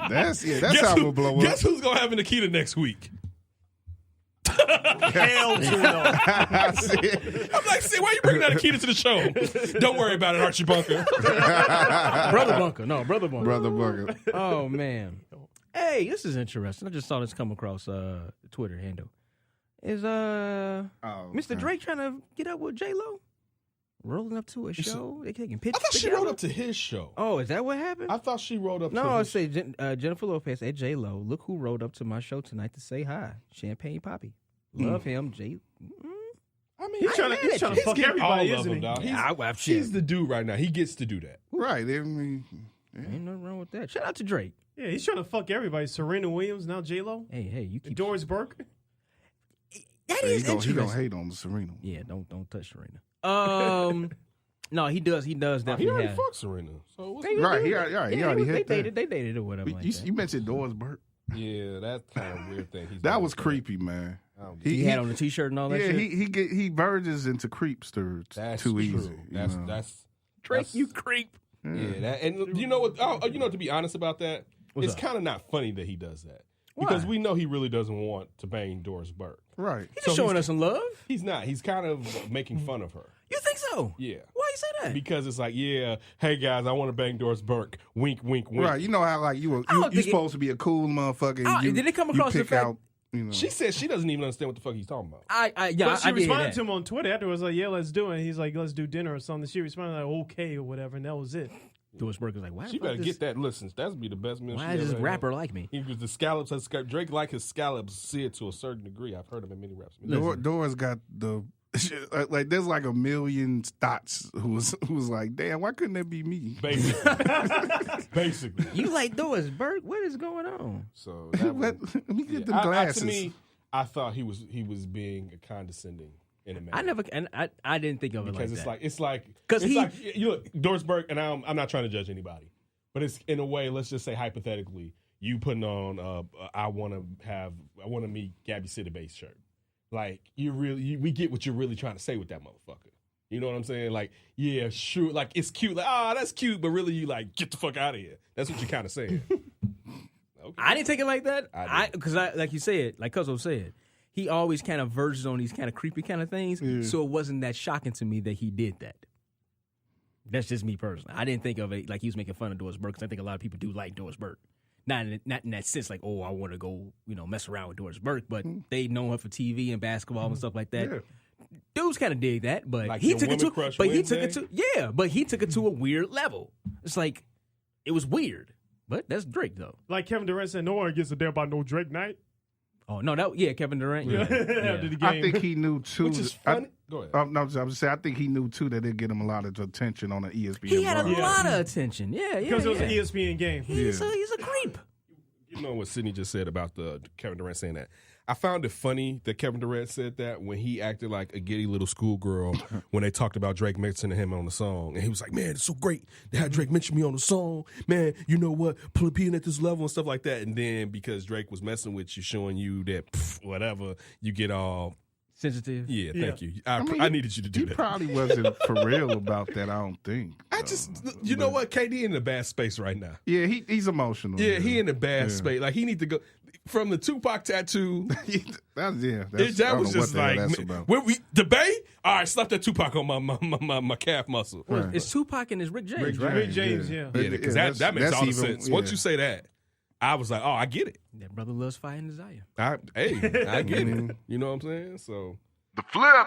Speaker 4: That's how we'll blow up.
Speaker 3: Guess who's gonna have an Akita next week?
Speaker 5: Hell to no.
Speaker 3: I'm like, see, why you bringing that Akita to the show? Don't worry about it, Archie Bunker.
Speaker 6: Brother Bunker. No, Brother Bunker.
Speaker 4: Brother Booger.
Speaker 6: Oh, man. Hey, this is interesting. I just saw this come across the Twitter handle. Is Mr. Drake trying to get up with J-Lo? Rolling up to a show? They taking pictures
Speaker 3: I thought she
Speaker 6: together?
Speaker 3: rode up to his show.
Speaker 6: Oh, is that what happened?
Speaker 3: I thought she rode up to
Speaker 6: No, I
Speaker 3: his
Speaker 6: say Jennifer Lopez at J-Lo. Look who rode up to my show tonight to say hi. Champagne Poppy. Love him.
Speaker 3: I mean,
Speaker 5: He's trying to fuck
Speaker 3: getting all
Speaker 5: everybody,
Speaker 3: of
Speaker 5: isn't
Speaker 3: them,
Speaker 5: he?
Speaker 3: dog.
Speaker 6: Yeah,
Speaker 3: He's the dude right now. He gets to do that.
Speaker 4: Right. I mean,
Speaker 6: Ain't nothing wrong with that. Shout out to Drake.
Speaker 5: Yeah, he's trying to fuck everybody. Serena Williams, now J-Lo.
Speaker 6: Hey, you keep
Speaker 5: Doris Burke.
Speaker 6: That
Speaker 4: he
Speaker 6: is
Speaker 4: gonna
Speaker 6: interesting.
Speaker 4: hate on Serena.
Speaker 6: Yeah, don't touch Serena. No, he does definitely.
Speaker 3: He already
Speaker 6: have.
Speaker 3: fucked Serena. So what's
Speaker 4: Right. He already
Speaker 6: they
Speaker 4: hit that.
Speaker 6: They dated or whatever. like that.
Speaker 4: You mentioned Doris Burke.
Speaker 3: Yeah, that's kind of a weird thing.
Speaker 4: That was creepy, man.
Speaker 6: He had on the t-shirt and all that
Speaker 4: Yeah,
Speaker 6: shit.
Speaker 4: he verges into creepster
Speaker 3: That's
Speaker 4: too
Speaker 3: true.
Speaker 4: easy.
Speaker 3: That's
Speaker 6: Drake,
Speaker 3: that's-
Speaker 6: you creep.
Speaker 3: Yeah, that, and you know what? To be honest about that, it's kind of not funny that he does that because we know he really doesn't want to bang Doris Burke.
Speaker 4: Right.
Speaker 6: He's just showing us some love.
Speaker 3: He's not. He's kind of making fun of her.
Speaker 6: You think so?
Speaker 3: Yeah.
Speaker 6: Why you say that?
Speaker 3: Because it's like, yeah, hey guys, I want to bang Doris Burke. Wink, wink, wink.
Speaker 4: Right. You know how like you supposed to be a cool motherfucker.
Speaker 6: Oh,
Speaker 4: And you,
Speaker 6: did it come
Speaker 4: you
Speaker 6: across the
Speaker 4: pick
Speaker 6: fact-
Speaker 4: out, you know.
Speaker 3: She said she doesn't even understand what the fuck he's talking about.
Speaker 6: I
Speaker 5: But she
Speaker 6: did hear
Speaker 5: responded
Speaker 6: that.
Speaker 5: to him on Twitter afterwards, like, yeah, let's do it. And he's like, let's do dinner or something. She responded like, okay or whatever, and that was it.
Speaker 6: Doris Burke was like, why?
Speaker 3: She better get that. Listen, that'd be the best meal.
Speaker 6: Why
Speaker 3: she
Speaker 6: is this
Speaker 3: ever
Speaker 6: rapper
Speaker 3: had.
Speaker 6: like me?
Speaker 3: Because the scallops, Drake like his scallops seared to a certain degree. I've heard him in many raps.
Speaker 4: Doris got the like. There's like a million thoughts who was like, damn, why couldn't that be me?
Speaker 3: Basically.
Speaker 6: You like Doris Burke? What is going on?
Speaker 3: So that
Speaker 4: Let me get them
Speaker 3: to
Speaker 4: glasses.
Speaker 3: me, I thought he was being condescending in a manner.
Speaker 6: I didn't think of it
Speaker 3: Because
Speaker 6: like that.
Speaker 3: it's like
Speaker 6: 'Cause
Speaker 3: it's
Speaker 6: he-
Speaker 3: like you look Doris Burke, and I'm not trying to judge anybody, but it's in a way. Let's just say hypothetically, you putting on I want to meet Gabby Sidibe's shirt. Like we get what you're really trying to say with that motherfucker. You know what I'm saying? Like, yeah, sure. Like it's cute. Like, that's cute, but really, you like get the fuck out of here. That's what you're kind of saying. Okay.
Speaker 6: I didn't take it like that.
Speaker 3: I did.
Speaker 6: Because like you said, like Cuzzo said, he always kind of verges on these kind of creepy kind of things.
Speaker 4: Yeah.
Speaker 6: So it wasn't that shocking to me that he did that. That's just me personally. I didn't think of it like he was making fun of Doris Burke because I think a lot of people do like Doris Burke. Not in that sense, like, oh, I want to go, mess around with Doris Burke, but they know her for TV and basketball and stuff like that.
Speaker 4: Yeah.
Speaker 6: Dudes kind of dig that, but
Speaker 3: Like
Speaker 6: he
Speaker 3: the
Speaker 6: took it
Speaker 3: Women
Speaker 6: to,
Speaker 3: Crush
Speaker 6: but he
Speaker 3: Wednesday?
Speaker 6: took it to, but he took it to a weird level. It's like it was weird, but that's Drake though.
Speaker 5: Like Kevin Durant said, no one gets a damn about no Drake night.
Speaker 6: Oh no, Kevin Durant. Yeah,
Speaker 5: After the game.
Speaker 4: I think he knew too.
Speaker 3: Which is funny. Go ahead.
Speaker 4: No, I'm just saying. I think he knew too that it'd get him a lot of attention on the ESPN.
Speaker 6: He had a
Speaker 4: broadcast.
Speaker 6: lot of attention. Yeah,
Speaker 5: Because it was an
Speaker 6: yeah.
Speaker 5: ESPN game.
Speaker 6: He's a creep.
Speaker 3: You know what Sydney just said about the Kevin Durant saying that. I found it funny that Kevin Durant said that when he acted like a giddy little schoolgirl when they talked about Drake mentioning him on the song. And he was like, man, it's so great to have Drake mention me on the song. Man, you know what? Being at this level and stuff like that. And then because Drake was messing with you, showing you that whatever, you get all...
Speaker 6: Sensitive.
Speaker 3: Yeah, thank you.
Speaker 4: mean,
Speaker 3: I needed you to do
Speaker 4: He
Speaker 3: that.
Speaker 4: probably wasn't for real about that. I don't think.
Speaker 3: I just, you know what? KD in a bad space right now.
Speaker 4: Yeah, he's emotional.
Speaker 3: Yeah, he in a bad space. Like, he need to go... From the Tupac tattoo...
Speaker 4: That
Speaker 3: That was just like, when we debate, all right, slap that Tupac on my calf muscle.
Speaker 4: Right.
Speaker 6: It's Tupac and it's Rick James, right?
Speaker 5: Rick James, yeah.
Speaker 3: Yeah, because that makes
Speaker 4: that's
Speaker 3: all the
Speaker 4: even-
Speaker 3: sense. Once
Speaker 4: yeah.
Speaker 3: you say that, I was like, oh, I get it.
Speaker 6: That brother loves fire and desire.
Speaker 3: I get it. You know what I'm saying? So
Speaker 2: The flip.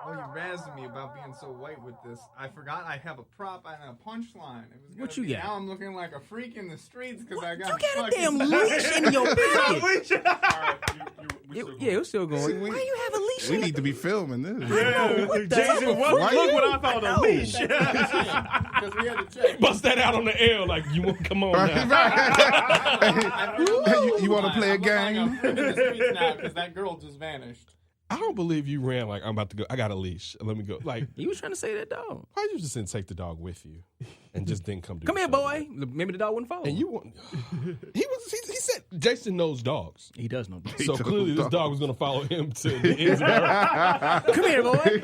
Speaker 7: Oh, you razzed me about being so white with this. I forgot I have a prop and a punchline. It was
Speaker 6: What
Speaker 7: gonna
Speaker 6: you
Speaker 7: be,
Speaker 6: got?
Speaker 7: Now I'm looking like a freak in the streets because I got
Speaker 6: You got a
Speaker 7: fucking-
Speaker 6: damn leash in your pocket.
Speaker 3: yeah,
Speaker 6: It was still going. Why you have a leash?
Speaker 4: We
Speaker 6: in
Speaker 4: need to be filming this.
Speaker 5: Jason,
Speaker 6: fuck?
Speaker 5: look what I found a leash.
Speaker 7: Because we had to check.
Speaker 3: bust that out on the air like you want. Come on now.
Speaker 4: You want to play a
Speaker 7: I'm looking like
Speaker 4: game?
Speaker 7: I'm freak in the streets now because that girl just vanished.
Speaker 3: I don't believe you ran like I'm about to go. I got a leash. Let me go. Like,
Speaker 6: He was trying to say that dog.
Speaker 3: why you just didn't take the dog with you and just didn't come do
Speaker 6: Come
Speaker 3: the
Speaker 6: here,
Speaker 3: show
Speaker 6: boy. Maybe the dog wouldn't follow.
Speaker 3: And you want? He said Jason knows dogs,
Speaker 6: He does know that.
Speaker 3: so clearly this dog was going to follow him to the ends of the earth.
Speaker 6: Come here, boy.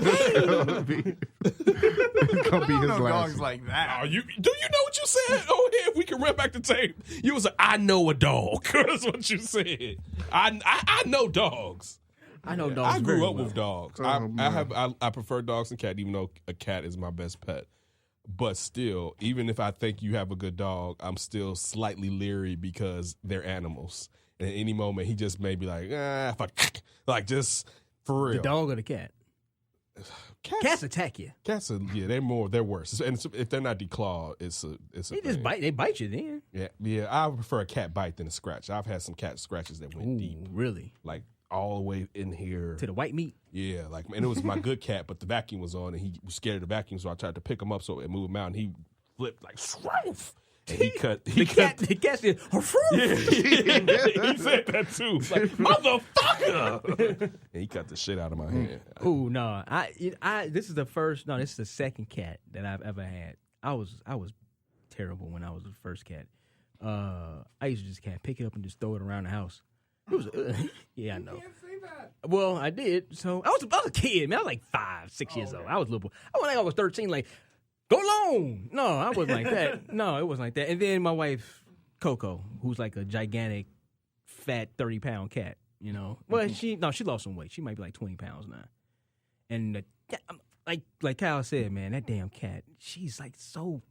Speaker 4: It's gonna be his
Speaker 7: No
Speaker 4: last.
Speaker 7: dogs like that.
Speaker 3: Do you know what you said? Oh, yeah, if we can run back the tape. You was like, I know a dog. That's what you said. I know dogs.
Speaker 6: I know dogs.
Speaker 3: I
Speaker 6: very
Speaker 3: grew up
Speaker 6: well.
Speaker 3: with dogs.
Speaker 4: man.
Speaker 3: I prefer dogs and cat, even though a cat is my best pet. But still, even if I think you have a good dog, I'm still slightly leery because they're animals. And at any moment, he just may be like, fuck. Like, just for real.
Speaker 6: The dog or the cat? Cats attack you.
Speaker 3: Cats are, they're worse. And if they're not declawed, it's a
Speaker 6: They just
Speaker 3: thing.
Speaker 6: bite. They bite you then.
Speaker 3: Yeah. I prefer a cat bite than a scratch. I've had some cat scratches that went deep,
Speaker 6: Really?
Speaker 3: like all the way in here.
Speaker 6: To the white meat.
Speaker 3: Yeah, like, and it was my good cat, but the vacuum was on, and he was scared of the vacuum, so I tried to pick him up so it moved him out, and he flipped like, "Swoof," and he cut.
Speaker 6: The cat said,
Speaker 3: Yeah, he said that too. Like, motherfucker! And he cut the shit out of my hand.
Speaker 6: "Oh no, this is the first. No, this is the second cat that I've ever had. I was terrible when I was the first cat. I used to just pick it up and just throw it around the house. It was yeah, I know.
Speaker 7: Can't say that.
Speaker 6: Well, I did. So I was a kid, man. I was like 5, 6 years old. I was a little boy. I was 13. Like, go long. No, I wasn't like that. No, it wasn't like that. And then my wife, Coco, who's like a gigantic, fat 30-pound cat. You know, well, she lost some weight. She might be like 20 pounds now. And like Kyle said, man, that damn cat. She's like so.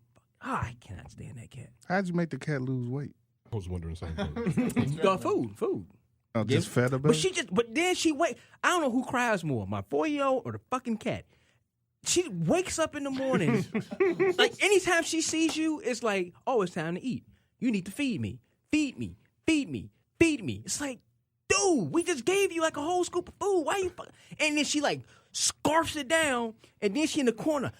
Speaker 6: I cannot stand that cat.
Speaker 4: How'd you make the cat lose weight?
Speaker 3: I was wondering the same thing.
Speaker 6: Food.
Speaker 4: Oh, just fed her.
Speaker 6: But then she wake. I don't know who cries more, my 4-year-old or the fucking cat. She wakes up in the morning, like anytime she sees you, it's like, oh, it's time to eat. You need to feed me. It's like, dude, we just gave you like a whole scoop of food. Why you? And then she like scarfs it down, and then she in the corner,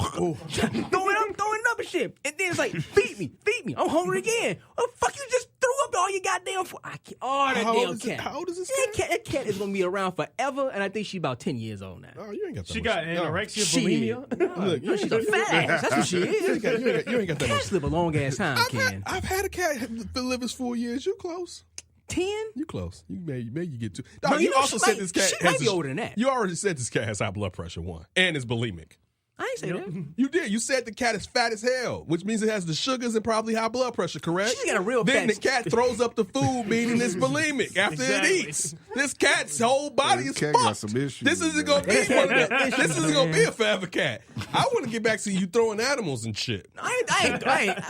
Speaker 6: throwing up and shit. And then it's like, feed me. I'm hungry again. Oh, fuck, you just threw up all your goddamn food. That damn cat.
Speaker 3: How old is this
Speaker 6: That cat is gonna be around forever, and I think she's about 10 years old now.
Speaker 3: Oh, you ain't got that
Speaker 5: She
Speaker 3: much.
Speaker 5: got anorexia,
Speaker 6: Shit.
Speaker 5: bulimia.
Speaker 6: No, she's a fat ass. That's what she is.
Speaker 3: You ain't got that much.
Speaker 6: Cats live a long ass time, Ken.
Speaker 3: I've had a cat that live his 4 years. You close.
Speaker 6: 10?
Speaker 3: You close. You may you get 2.
Speaker 6: No,
Speaker 3: Dog, you also
Speaker 6: she
Speaker 3: said
Speaker 6: might-
Speaker 3: this cat
Speaker 6: she might be
Speaker 3: has
Speaker 6: older than that.
Speaker 3: You already said this cat has high blood pressure, one, and is bulimic.
Speaker 6: I ain't say that.
Speaker 3: You did. You said the cat is fat as hell, which means it has the sugars and probably high blood pressure, correct?
Speaker 6: She's got a real
Speaker 3: Then the
Speaker 6: fat-
Speaker 3: cat throws up the food, meaning it's bulimic after
Speaker 5: Exactly.
Speaker 3: it eats. This cat's whole body is
Speaker 4: Cat got
Speaker 3: fucked.
Speaker 4: some issues,
Speaker 3: This isn't
Speaker 4: man.
Speaker 3: gonna be one of the, This isn't gonna be a forever cat. I want to get back to you throwing animals and shit.
Speaker 6: I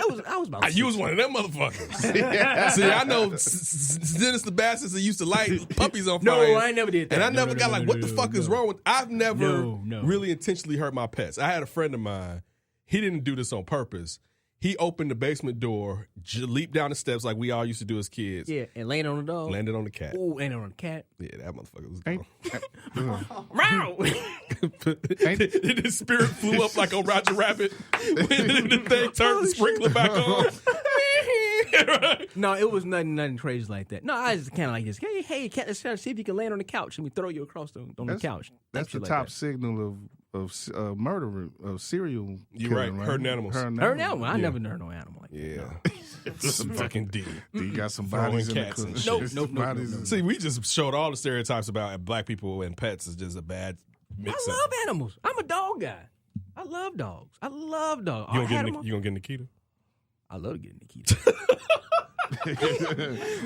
Speaker 6: was about
Speaker 3: You was one of them motherfuckers. See, I know sinister bastards that used to light puppies on
Speaker 6: No,
Speaker 3: fire.
Speaker 6: I never did that.
Speaker 3: And I
Speaker 6: No,
Speaker 3: never
Speaker 6: no,
Speaker 3: got
Speaker 6: no,
Speaker 3: like,
Speaker 6: no,
Speaker 3: what the
Speaker 6: no,
Speaker 3: fuck is
Speaker 6: no.
Speaker 3: wrong with? I've never
Speaker 6: No.
Speaker 3: really intentionally hurt my pets. I had a friend of mine. He didn't do this on purpose. He opened the basement door, leaped down the steps like we all used to do as kids.
Speaker 6: Yeah, and landed on the dog.
Speaker 3: Landed on the cat.
Speaker 6: Ooh, landed on the cat.
Speaker 3: Yeah, that motherfucker was gone.
Speaker 6: Meow.
Speaker 3: His spirit flew up like a Roger Rabbit when the thing turned the sprinkler back on.
Speaker 6: No, it was nothing crazy like that. No, I was kind of like this. Hey, cat, let's try to see if you can land on the couch. Let me throw you across on the couch.
Speaker 4: That's the
Speaker 6: Shit like
Speaker 4: top
Speaker 6: that.
Speaker 4: signal of murder, of serial.
Speaker 3: You're
Speaker 4: killing,
Speaker 3: right. Hurting animals.
Speaker 6: Her animal. I never heard no animal like that.
Speaker 3: Yeah. Some fucking D.
Speaker 4: You got some
Speaker 3: Throwing
Speaker 4: bodies in the
Speaker 3: cats and
Speaker 4: cooking.
Speaker 3: shit.
Speaker 6: Nope.
Speaker 3: See, we just showed all the stereotypes about black people and pets is just a bad mix
Speaker 6: I
Speaker 3: up.
Speaker 6: love animals. I'm a dog guy. I love dogs.
Speaker 3: You gonna get Nikita?
Speaker 6: I love getting Nikita.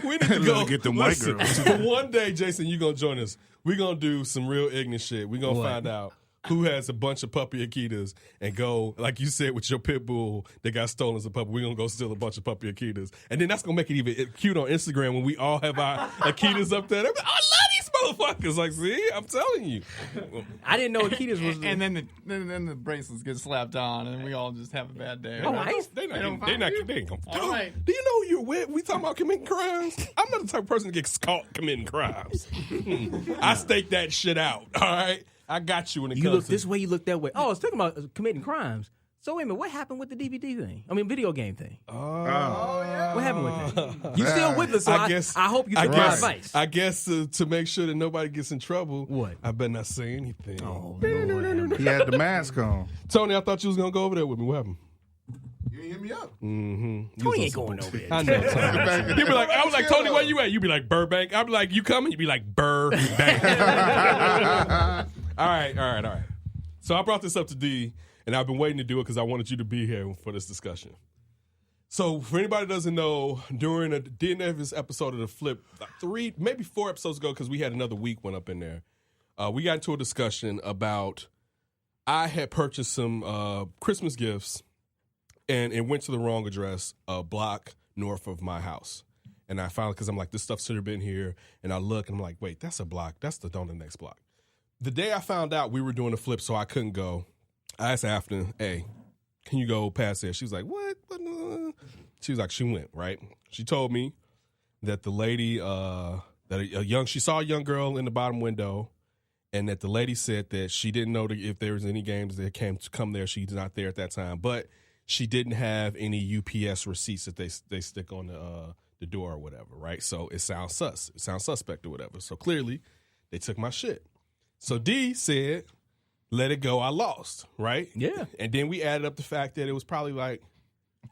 Speaker 3: We need to go
Speaker 4: Get them white
Speaker 3: Listen,
Speaker 4: girls.
Speaker 3: for one day, Jason, you gonna join us. We're gonna do some real ignorant shit. We're gonna
Speaker 6: What?
Speaker 3: find out who has a bunch of puppy Akitas and go, like you said, with your pit bull that got stolen as a puppy, we're going to go steal a bunch of puppy Akitas. And then that's going to make it even cute on Instagram when we all have our Akitas up there. They're like, I love these motherfuckers. Like, see, I'm telling you.
Speaker 6: I didn't know Akitas was.
Speaker 7: And then the bracelets get slapped on, and we all just have a bad day.
Speaker 6: Oh, nice.
Speaker 3: They ain't going to.
Speaker 7: All right.
Speaker 3: Do you know who you're with? We talking about committing crimes? I'm not the type of person that gets caught committing crimes. I stake that shit out, all right? I got you when it
Speaker 6: You
Speaker 3: comes
Speaker 6: look
Speaker 3: to
Speaker 6: this way, you look that way. Oh, I was talking about committing crimes. So wait a minute, what happened with the DVD thing? I mean, video game thing.
Speaker 3: yeah.
Speaker 6: What happened with that? You still with us? So I hope you took my advice.
Speaker 3: I guess to make sure that nobody gets in trouble.
Speaker 6: What?
Speaker 3: I better not say anything.
Speaker 6: Oh, Lord.
Speaker 4: He had the mask on.
Speaker 3: Tony, I thought you was gonna go over there with me. What happened?
Speaker 2: You ain't hit me up.
Speaker 3: Mm-hmm.
Speaker 6: Tony ain't going over there.
Speaker 3: I know. Tony. He'd be like, I was like, Tony, where you at? You'd be like, Burbank. I'd be like, you coming? You'd be like, Burbank. All right. So I brought this up to D, and I've been waiting to do it because I wanted you to be here for this discussion. So for anybody that doesn't know, during a DNF's episode of The Flip, 3, maybe 4 episodes ago, because we had another week went up in there, we got into a discussion about I had purchased some Christmas gifts and it went to the wrong address, a block north of my house. And I found, because I'm like, this stuff should have been here. And I look and I'm like, wait, that's a block. That's on the next block. The day I found out we were doing a flip, so I couldn't go, I asked Afton, hey, can you go past there? She was like, what? She was like, she went, right? She told me that the lady, she saw a young girl in the bottom window, and that the lady said that she didn't know if there was any games that come there. She's not there at that time, but she didn't have any UPS receipts that they stick on the door or whatever, right? So it sounds sus. It sounds suspect or whatever. So clearly, they took my shit. So D said, let it go, I lost, right?
Speaker 6: Yeah.
Speaker 3: And then we added up the fact that it was probably like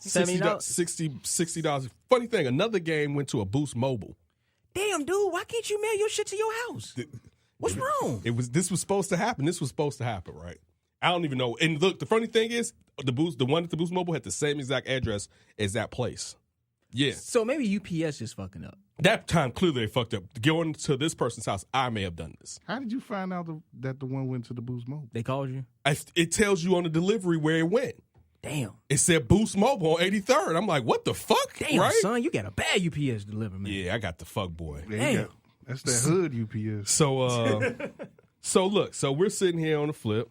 Speaker 3: $60. Funny thing, another game went to a Boost Mobile.
Speaker 6: Damn, dude, why can't you mail your shit to your house? What's wrong?
Speaker 3: This was supposed to happen. This was supposed to happen, right? I don't even know. And look, the funny thing is, the one at the Boost Mobile had the same exact address as that place. Yeah.
Speaker 6: So maybe UPS is fucking up.
Speaker 3: That time, clearly they fucked up. Going to this person's house, I may have done this.
Speaker 4: How did you find out that the one went to the Boost Mobile?
Speaker 6: They called you?
Speaker 3: It tells you on the delivery where it went.
Speaker 6: Damn.
Speaker 3: It said Boost Mobile on 83rd. I'm like, what the fuck?
Speaker 6: Damn,
Speaker 3: right?
Speaker 6: son, you got a bad UPS delivery, man.
Speaker 3: Yeah, I got the fuck boy.
Speaker 6: Damn.
Speaker 4: That's that hood UPS.
Speaker 3: So look, so we're sitting here on the flip,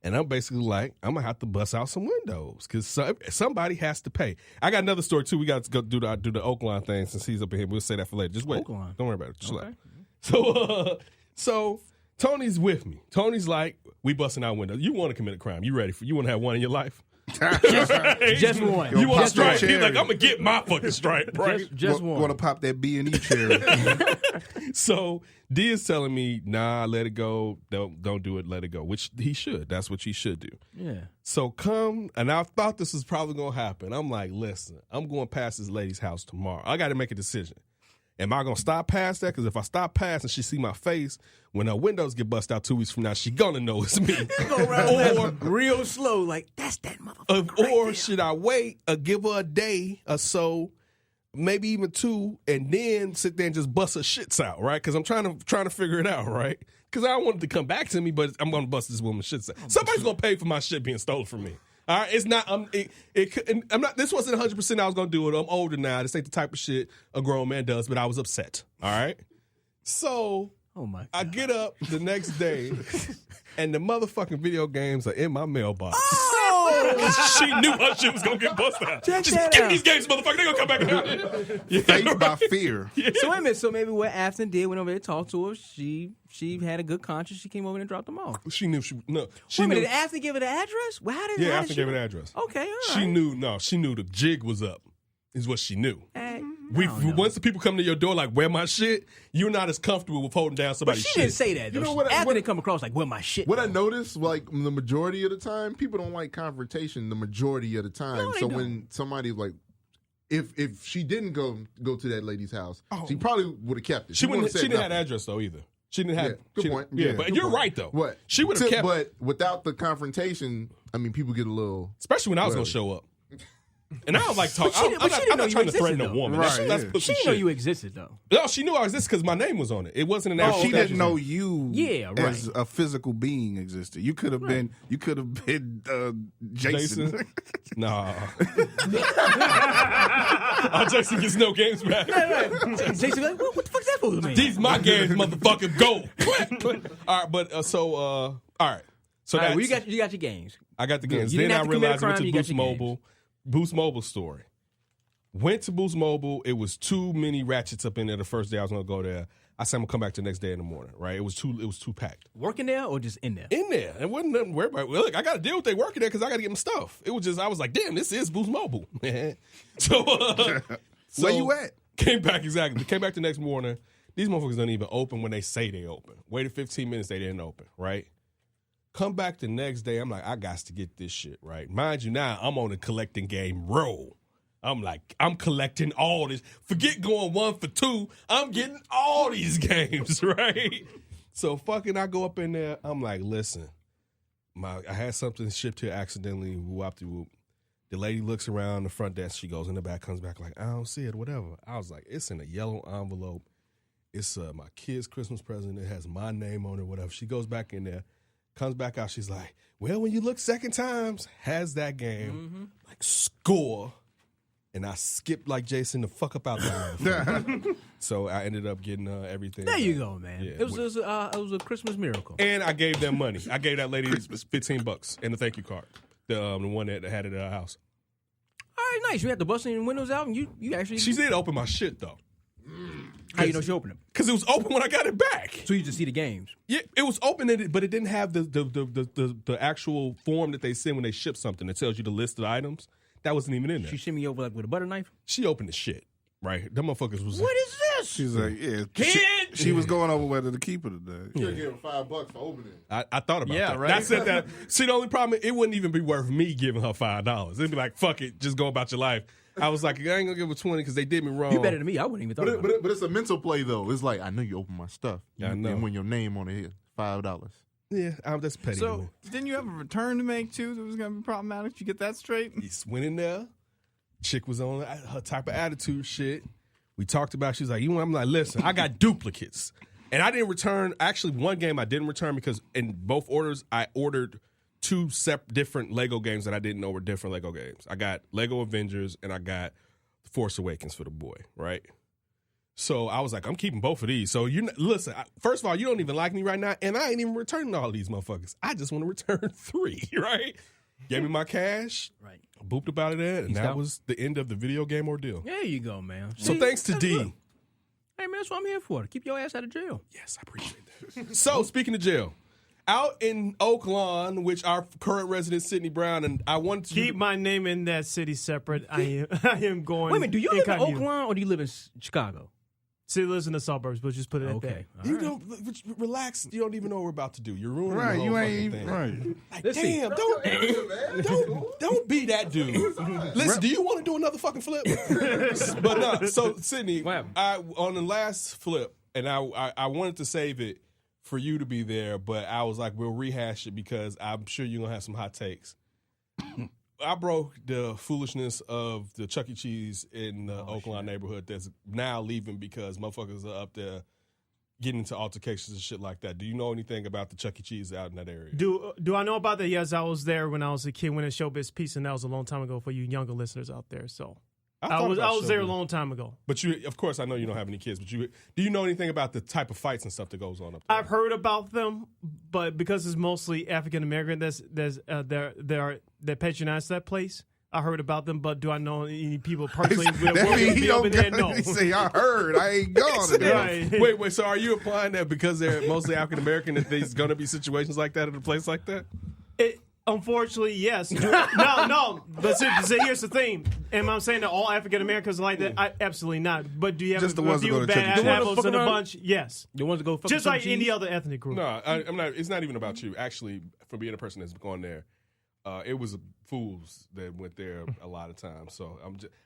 Speaker 3: and I'm basically like, I'm gonna have to bust out some windows because somebody has to pay. I got another story too. We got to go do the Oakland thing since he's up in here. We'll say that for later. Just wait.
Speaker 6: Oakland.
Speaker 3: Don't worry about it. Just
Speaker 6: Okay.
Speaker 3: So Tony's with me. Tony's like, we busting out windows. You want to commit a crime? You ready? You want to have one in your life?
Speaker 6: Just one.
Speaker 3: You want to
Speaker 4: Just
Speaker 3: strike?
Speaker 4: one.
Speaker 3: He's like, I'm gonna get my fucking strike, right?
Speaker 6: Just one.
Speaker 4: Want to pop that B&E cherry.
Speaker 3: So D is telling me, nah, let it go. Don't do it. Let it go. Which he should. That's what he should do.
Speaker 6: Yeah.
Speaker 3: So and I thought this was probably gonna happen. I'm like, listen, I'm going past this lady's house tomorrow. I got to make a decision. Am I gonna stop past that? Because if I stop past and she see my face, when her windows get bust out 2 weeks from now, she gonna know it's me.
Speaker 6: Or real slow, like that's that motherfucker.
Speaker 3: Or should I wait or give her a day or so, maybe even 2, and then sit there and just bust her shits out, right? Because I'm trying to figure it out, right? Because I don't want it to come back to me, but I'm gonna bust this woman's shits out. Somebody's gonna pay for my shit being stolen from me. All right, it's not. I'm not. This wasn't 100%. I was gonna do it. I'm older now. This ain't the type of shit a grown man does. But I was upset. All right. So I get up the next day, and the motherfucking video games are in my mailbox. She knew her shit was gonna get busted out. Just give me these games, motherfucker. They gonna come back out. Yeah,
Speaker 4: Faced by fear.
Speaker 3: Yeah.
Speaker 6: So wait a minute. So maybe what Afton did, went over there, talked to her. She had a good conscience. She came over and dropped them off.
Speaker 3: She knew.
Speaker 6: Wait a minute, did Afton give her the address? Well, how did
Speaker 3: Afton gave her the address.
Speaker 6: Okay, all right.
Speaker 3: She knew. No, she knew the jig was up. Is what she knew. Once the people come to your door like, where my shit, you're not as comfortable with holding down
Speaker 6: But
Speaker 3: somebody's
Speaker 6: she
Speaker 3: shit.
Speaker 6: didn't say that, though.
Speaker 2: You know what-
Speaker 6: Afton
Speaker 2: what-
Speaker 6: didn't come across like, where my shit
Speaker 2: What
Speaker 6: go?
Speaker 2: I noticed, like the majority of the time, people don't like confrontation. The majority of the time,
Speaker 6: No, they
Speaker 2: so
Speaker 6: don't.
Speaker 2: when somebody like, if she didn't go to that lady's house, she probably would have kept it.
Speaker 3: She
Speaker 2: wouldn't
Speaker 3: didn't have that address though either. She didn't have.
Speaker 2: Yeah, good
Speaker 3: she
Speaker 2: point.
Speaker 3: didn't- Yeah,
Speaker 2: Yeah,
Speaker 3: but
Speaker 2: good
Speaker 3: you're
Speaker 2: point.
Speaker 3: right though.
Speaker 2: What
Speaker 3: She would have kept.
Speaker 2: But without the confrontation, I mean, people get a little.
Speaker 3: Especially when I was
Speaker 2: Well,
Speaker 3: gonna show up. And I don't like talking.
Speaker 6: But she didn't
Speaker 3: I'm
Speaker 6: know
Speaker 3: not
Speaker 6: you
Speaker 3: trying to threaten a
Speaker 6: existed,
Speaker 3: woman.
Speaker 4: though.
Speaker 3: That's
Speaker 4: Right,
Speaker 3: pussy
Speaker 6: She didn't
Speaker 3: shit.
Speaker 6: know you existed though.
Speaker 3: No, she knew I existed because my name was on it. It wasn't an actual.
Speaker 4: She didn't know you
Speaker 6: Yeah, right.
Speaker 4: as a physical being existed. You could have been Jason.
Speaker 3: Nah. Oh, Jason gets no games back.
Speaker 6: Jason be like, what the fuck's that supposed to mean?
Speaker 3: These my games, motherfucker. Go. All right, but all right. So
Speaker 6: All right,
Speaker 3: that's,
Speaker 6: well, you got your games.
Speaker 3: I got the games.
Speaker 6: You
Speaker 3: Then
Speaker 6: didn't
Speaker 3: I
Speaker 6: have to commit a
Speaker 3: realized I went
Speaker 6: crime,
Speaker 3: to
Speaker 6: you got
Speaker 3: Boost
Speaker 6: your
Speaker 3: Mobile. Boost Mobile story. Went to Boost Mobile. It was too many ratchets up in there the first day I was gonna go there. I said I'm gonna come back the next day in the morning. Right? It was too packed.
Speaker 6: Working there or just in there?
Speaker 3: In there. It wasn't nothing worried about. Well, look, I got to deal with they working there because I got to get my stuff. It was just I was like, damn, this is Boost Mobile. So
Speaker 4: Where you at?
Speaker 3: Came back exactly. Came back the next morning. These motherfuckers don't even open when they say they open. Waited 15 minutes, they didn't open. Right? Come back the next day. I'm like, I got to get this shit right. Mind you, now I'm on a collecting game roll. I'm like, I'm collecting all this. Forget going 1 for 2. I'm getting all these games, right? So fucking I go up in there. I'm like, listen, I had something shipped here accidentally. Whoop-de-whoop. The lady looks around the front desk. She goes in the back, comes back like, I don't see it, whatever. I was like, it's in a yellow envelope. It's my kid's Christmas present. It has my name on it, whatever. She goes back in there, comes back out. She's like, well, when you look second times, has that game, like score. And I skipped like Jason the fuck up out there. So I ended up getting everything.
Speaker 6: There you go, man.
Speaker 3: Yeah.
Speaker 6: It was a Christmas miracle.
Speaker 3: And I gave them money. I gave that lady $15 and a thank you card. The one that had it at our house.
Speaker 6: All right, nice. You had the busting windows out, and you actually.
Speaker 3: She did open my shit though.
Speaker 6: How you know she opened them?
Speaker 3: Because it was open when I got it back.
Speaker 6: So you just see the games.
Speaker 3: Yeah, it was open, but it didn't have the actual form that they send when they ship something that tells you the list of the items. That wasn't even in there.
Speaker 6: She shimmy over like with a butter knife.
Speaker 3: She opened the shit. Right, them motherfuckers was.
Speaker 6: What is this?
Speaker 4: She's like, yeah.
Speaker 6: Kid!
Speaker 4: She was going over whether to keep it today.
Speaker 2: You give him $5 for opening.
Speaker 3: I thought about
Speaker 7: Yeah,
Speaker 3: that.
Speaker 7: right?
Speaker 3: I said that. See, the only problem, it wouldn't even be worth me giving her $5. It'd be like, fuck it, just go about your life. I was like, I ain't gonna give her 20 because they did me wrong.
Speaker 6: You better than me. I wouldn't even thought about it.
Speaker 2: But it's a mental play though. It's like I know you opened my stuff.
Speaker 3: I know.
Speaker 2: And when your name on it here, $5.
Speaker 3: Yeah, that's petty.
Speaker 7: So, didn't you have a return to make too that was going to be problematic? Did you get that straight?
Speaker 3: He went in there. Chick was on her type of attitude shit. We talked about. She's like, I'm like, listen, I got duplicates, and I didn't return. Actually, one game I didn't return because in both orders I ordered 2 different Lego games that I didn't know were different Lego games. I got Lego Avengers and I got Force Awakens for the boy. Right. So I was like, I'm keeping both of these. So listen. First of all, you don't even like me right now, and I ain't even returning all these motherfuckers. I just want to return 3. Right. Gave me my cash.
Speaker 6: Right.
Speaker 3: Booped up out of there, and
Speaker 6: Peace
Speaker 3: that
Speaker 6: out.
Speaker 3: was the end of the video game ordeal.
Speaker 6: There you go, man.
Speaker 3: So
Speaker 6: See,
Speaker 3: thanks to
Speaker 6: that's
Speaker 3: D.
Speaker 6: good. Hey, man, that's what I'm here for. To keep your ass out of jail.
Speaker 3: Yes, I appreciate that. So speaking of jail, out in Oak Lawn, which our current resident Sydney Brown and I wanted to
Speaker 5: Keep my name in that city separate. I am going.
Speaker 6: Wait a minute, do you live in
Speaker 5: incognito.
Speaker 6: Oakland or do you live in Chicago?
Speaker 5: She lives in the suburbs, but just put it at
Speaker 6: Okay.
Speaker 5: that.
Speaker 6: All
Speaker 3: You
Speaker 6: right.
Speaker 3: don't relax. You don't even know what we're about to do. You're ruining
Speaker 4: Right,
Speaker 3: the whole
Speaker 4: you
Speaker 3: fucking
Speaker 4: ain't
Speaker 3: thing.
Speaker 4: right.
Speaker 3: Like,
Speaker 6: Let's see.
Speaker 3: damn, don't be that dude. Listen, do you want to do another fucking flip? But no. So Sydney,
Speaker 6: What happened?
Speaker 3: I on the last flip, and I wanted to save it for you to be there, but I was like, we'll rehash it because I'm sure you're gonna have some hot takes. I broke the foolishness of the Chuck E. Cheese in the Oakland neighborhood that's now leaving because motherfuckers are up there getting into altercations and shit like that. Do you know anything about the Chuck E. Cheese out in that area?
Speaker 5: Do I know about that? Yes, I was there when I was a kid winning Showbiz Pizza, and that was a long time ago for you younger listeners out there. So I
Speaker 3: thought
Speaker 5: was
Speaker 3: about
Speaker 5: there a
Speaker 3: Showbiz.
Speaker 5: long time ago.
Speaker 3: But you, of course, I know you don't have any kids. But do you know anything about the type of fights and stuff that goes on up there?
Speaker 5: I've heard about them, but because it's mostly African American, that patronize that place. I heard about them, but do I know any people personally that
Speaker 4: That
Speaker 5: work
Speaker 4: mean
Speaker 5: with
Speaker 4: he
Speaker 5: me over
Speaker 4: don't
Speaker 5: there?
Speaker 4: got,
Speaker 5: No.
Speaker 4: he say, I heard, I ain't gone to that.
Speaker 5: Right.
Speaker 3: Wait. So are you implying that because they're mostly African American that there's going to be situations like that at a place like that?
Speaker 5: Unfortunately, yes. No. But see, here's the thing. Am I saying that all African Americans are like that? Absolutely not. But do you have
Speaker 4: Just the
Speaker 5: a
Speaker 4: ones that
Speaker 5: few
Speaker 4: go to Chuck E.
Speaker 5: bad
Speaker 4: Cheese.
Speaker 5: apples in a
Speaker 6: The ones
Speaker 5: bunch? Yes.
Speaker 6: The ones that go fucking
Speaker 5: Just like
Speaker 6: some
Speaker 5: any
Speaker 6: cheese?
Speaker 5: other ethnic group.
Speaker 3: No, I'm not. It's not even about you. Actually, for being a person that's gone there, it was fools that went there a lot of times. So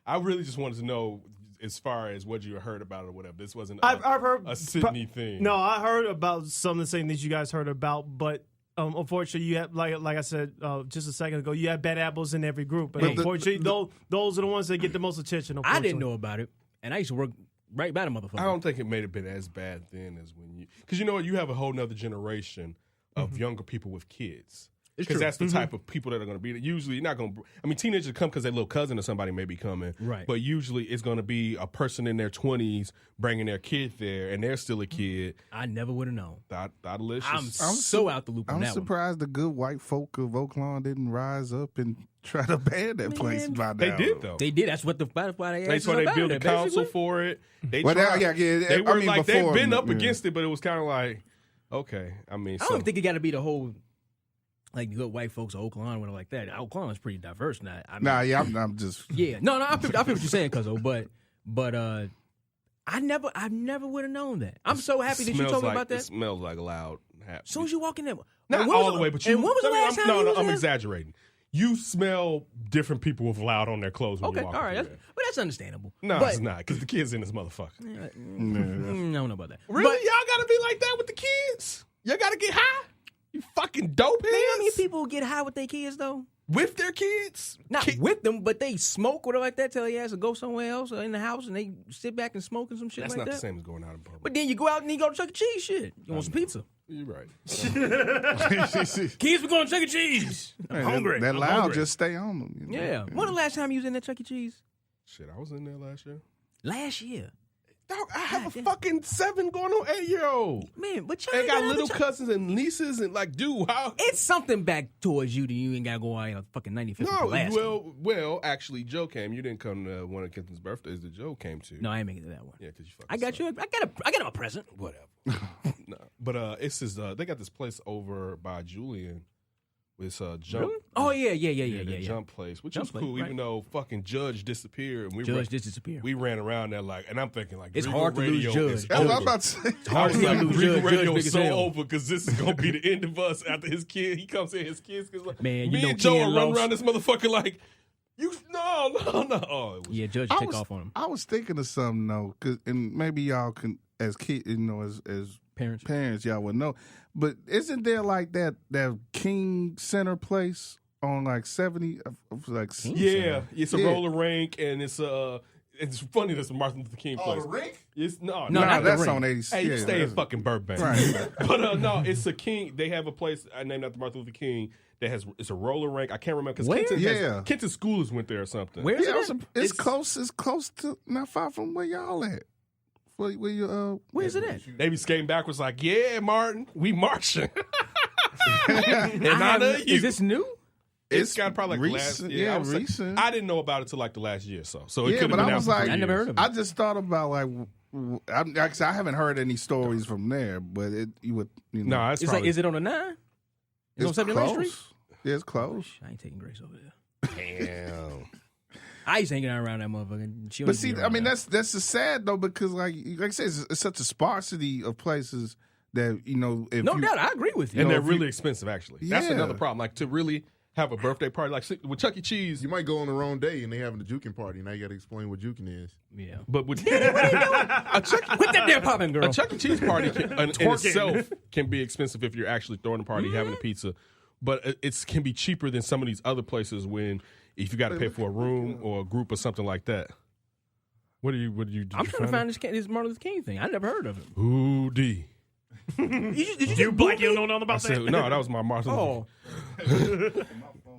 Speaker 3: I really just wanted to know as far as what you heard about it or whatever. This wasn't
Speaker 5: I've heard
Speaker 3: a Sydney thing.
Speaker 5: No, I heard about some of the same things you guys heard about, but unfortunately, you have like I said just a second ago, you have bad apples in every group, but
Speaker 4: But
Speaker 5: unfortunately, those are the ones that get the most attention.
Speaker 6: I didn't know about it, and I used to work right by the motherfucker.
Speaker 3: I don't think it may have been as bad then as when you, because you know what, you have a whole nother generation of younger people with kids. Because that's the type of people that are going to be. Usually, you're not going to. I mean, teenagers come because their little cousin or somebody may be coming.
Speaker 6: Right.
Speaker 3: But usually, it's going to be a person in their 20s bringing their kid there, and they're still a kid.
Speaker 6: I never would have known.
Speaker 3: Delicious.
Speaker 6: I'm so out the loop on
Speaker 4: I'm
Speaker 6: that one.
Speaker 4: surprised the good white folk of Oaklawn didn't rise up and try to ban that place by now.
Speaker 3: They did though.
Speaker 6: They did. That's what that's why they asked
Speaker 3: That's why they
Speaker 6: us
Speaker 3: built a
Speaker 6: about it,
Speaker 3: council
Speaker 6: basically.
Speaker 3: for it. They
Speaker 4: Well,
Speaker 3: tried.
Speaker 4: they
Speaker 3: were like they've
Speaker 4: before,
Speaker 3: been up
Speaker 4: yeah.
Speaker 3: against it, but it was kind of like, okay. I mean,
Speaker 6: I don't think it got to be the whole like the good white folks of Oaklawn or whatever like that. Oaklawn is pretty diverse now. I mean,
Speaker 4: I'm just.
Speaker 6: yeah, no, I feel what you're saying, Cuzzo, but I never would have known that. I'm so happy that you told me about
Speaker 3: It
Speaker 6: that.
Speaker 3: smells like loud.
Speaker 6: As soon as you walk in there,
Speaker 3: Not
Speaker 6: and when was
Speaker 3: all the way, but you.
Speaker 6: And when was the last time? you was
Speaker 3: I'm
Speaker 6: there?
Speaker 3: exaggerating. You smell different people with loud on their clothes when
Speaker 6: Okay,
Speaker 3: you walk
Speaker 6: all right,
Speaker 3: through there.
Speaker 6: but that's understandable.
Speaker 3: No,
Speaker 6: but,
Speaker 3: it's not, because the kid's in this motherfucker.
Speaker 6: I don't know about that.
Speaker 3: Really? Y'all gotta be like that with the kids? Y'all gotta get high? You fucking dope
Speaker 6: Man, how many
Speaker 3: heads?
Speaker 6: people get high with their kids though?
Speaker 3: With their kids?
Speaker 6: Not with them, but they smoke or like that. Tell your ass to go somewhere else or in the house, and they sit back and smoke and some shit
Speaker 3: That's
Speaker 6: like
Speaker 3: not
Speaker 6: that.
Speaker 3: the same as going out in public.
Speaker 6: But then you go out and you go to Chuck E. Cheese. Shit, you want some pizza?
Speaker 3: You're right.
Speaker 6: Kids, we're going to Chuck E. Cheese. I'm hungry.
Speaker 4: That
Speaker 6: I'm
Speaker 4: loud
Speaker 6: hungry.
Speaker 4: just stay on them. You know?
Speaker 6: Yeah. When the last time you was in that Chuck E. Cheese?
Speaker 3: Shit, I was in there last year.
Speaker 6: Last year.
Speaker 3: Dog, I have a fucking 7 going on 8-year-old.
Speaker 6: Man, but y'all
Speaker 3: They
Speaker 6: ain't
Speaker 3: got
Speaker 6: other
Speaker 3: little
Speaker 6: Chuck-
Speaker 3: cousins and nieces and like, dude, how?
Speaker 6: It's something back towards you that you ain't got to go out on fucking 95th and
Speaker 3: No,
Speaker 6: Pulaski.
Speaker 3: well, actually, Joe came. You didn't come to one of Kenton's birthdays that Joe came to.
Speaker 6: No, I ain't making it to that one.
Speaker 3: Yeah, because you fucking
Speaker 6: I got
Speaker 3: suck.
Speaker 6: you. I got him a present.
Speaker 3: Whatever. No, but it's his. They got this place over by Julian. It's jump.
Speaker 6: Really? Oh, yeah.
Speaker 3: The jump place, which
Speaker 6: Jump
Speaker 3: was cool,
Speaker 6: place,
Speaker 3: even
Speaker 6: right.
Speaker 3: though fucking Judge disappeared. And we
Speaker 6: Judge did disappear.
Speaker 3: We ran around there like, and I'm thinking like,
Speaker 6: It's
Speaker 3: Regal
Speaker 6: hard to lose
Speaker 3: Radio
Speaker 6: Judge.
Speaker 3: is
Speaker 4: That's what I was
Speaker 3: over.
Speaker 4: about to say.
Speaker 3: I was
Speaker 6: to
Speaker 3: like,
Speaker 6: lose
Speaker 3: Regal
Speaker 6: Judge.
Speaker 3: Radio
Speaker 6: Judge
Speaker 3: is
Speaker 6: big
Speaker 3: so
Speaker 6: as hell.
Speaker 3: over because this is gonna be the end of us after his kid. He comes in, his kids. Cause like,
Speaker 6: Man, you
Speaker 3: me
Speaker 6: know
Speaker 3: and Joe
Speaker 6: Ken
Speaker 3: are running
Speaker 6: lost.
Speaker 3: around this motherfucker like, you no. Oh, it was,
Speaker 6: Yeah, Judge
Speaker 4: I
Speaker 6: take
Speaker 4: was-
Speaker 6: off on him.
Speaker 4: I was thinking of something though, and maybe y'all can, as kids, as
Speaker 6: Parents.
Speaker 4: y'all would know. But isn't there like that King Center place on like 70, like
Speaker 3: yeah, it's a
Speaker 4: Yeah.
Speaker 3: roller rink, and it's funny. That's a Martin Luther King place.
Speaker 2: the rink?
Speaker 3: It's
Speaker 6: No,
Speaker 4: Nah,
Speaker 6: not the
Speaker 4: that's
Speaker 6: ring.
Speaker 4: on 80.
Speaker 3: Hey, you
Speaker 4: yeah,
Speaker 3: stay in
Speaker 4: that's-
Speaker 3: fucking Burbank.
Speaker 4: Right.
Speaker 3: But no, it's a King. They have a place named after Martin Luther King that has, it's a roller rink. I can't remember because
Speaker 6: Where?
Speaker 4: Yeah.
Speaker 3: Kenton Schoolers went there or something.
Speaker 6: Where is
Speaker 4: Yeah,
Speaker 6: it?
Speaker 4: it's close. It's close to, not far from where y'all at. Where you
Speaker 6: Where is it at?
Speaker 3: They be skating backwards like, yeah, Martin, we marching. And
Speaker 6: I
Speaker 3: I
Speaker 6: have-
Speaker 3: know you.
Speaker 6: Is this new?
Speaker 3: It's got probably like
Speaker 4: recent,
Speaker 3: last year.
Speaker 4: yeah,
Speaker 3: I was like-
Speaker 4: recent.
Speaker 3: I didn't know about it till like the last year or so. So it
Speaker 4: Yeah,
Speaker 3: could have
Speaker 4: but
Speaker 3: been
Speaker 4: I
Speaker 3: out
Speaker 4: was
Speaker 3: for
Speaker 4: like,
Speaker 3: 3
Speaker 6: I never
Speaker 3: years.
Speaker 6: heard of it.
Speaker 4: I just thought about like, I haven't heard any stories from there, but you would,
Speaker 3: No, it's
Speaker 6: It's
Speaker 3: probably,
Speaker 6: like, is it on the 9? It's on 79th Street?
Speaker 4: Yeah, it's close.
Speaker 6: I ain't taking Grace over there.
Speaker 3: damn.
Speaker 6: I used to hang out around that motherfucker. She don't
Speaker 4: But
Speaker 6: need to
Speaker 4: see,
Speaker 6: be
Speaker 4: I
Speaker 6: around
Speaker 4: mean,
Speaker 6: there.
Speaker 4: that's just sad though, because like I said, it's such a sparsity of places that if
Speaker 6: No
Speaker 4: you,
Speaker 6: doubt, I agree with you.
Speaker 3: And
Speaker 4: know,
Speaker 3: they're
Speaker 4: if you-
Speaker 3: really expensive, actually. That's
Speaker 4: Yeah.
Speaker 3: another problem. Like, to really have a birthday party, like with Chuck E. Cheese,
Speaker 2: You might go on the wrong day and they having a juking party. Now you got to explain what juking is.
Speaker 6: Yeah.
Speaker 3: but with a Chuck
Speaker 6: Quit that there popping, girl.
Speaker 3: A Chuck E. Cheese party in itself can be expensive if you're actually throwing a party, having a pizza. But it can be cheaper than some of these other places if you got to pay for a room or a group or something like that. What do you? Did
Speaker 6: I'm
Speaker 3: you
Speaker 6: trying to find this Martin Luther King thing. I never heard of it.
Speaker 3: Ooh, D.
Speaker 6: Did you
Speaker 5: You black, you don't know
Speaker 3: I
Speaker 5: about
Speaker 3: said,
Speaker 5: that?
Speaker 3: no, that was my Martin.
Speaker 6: Oh,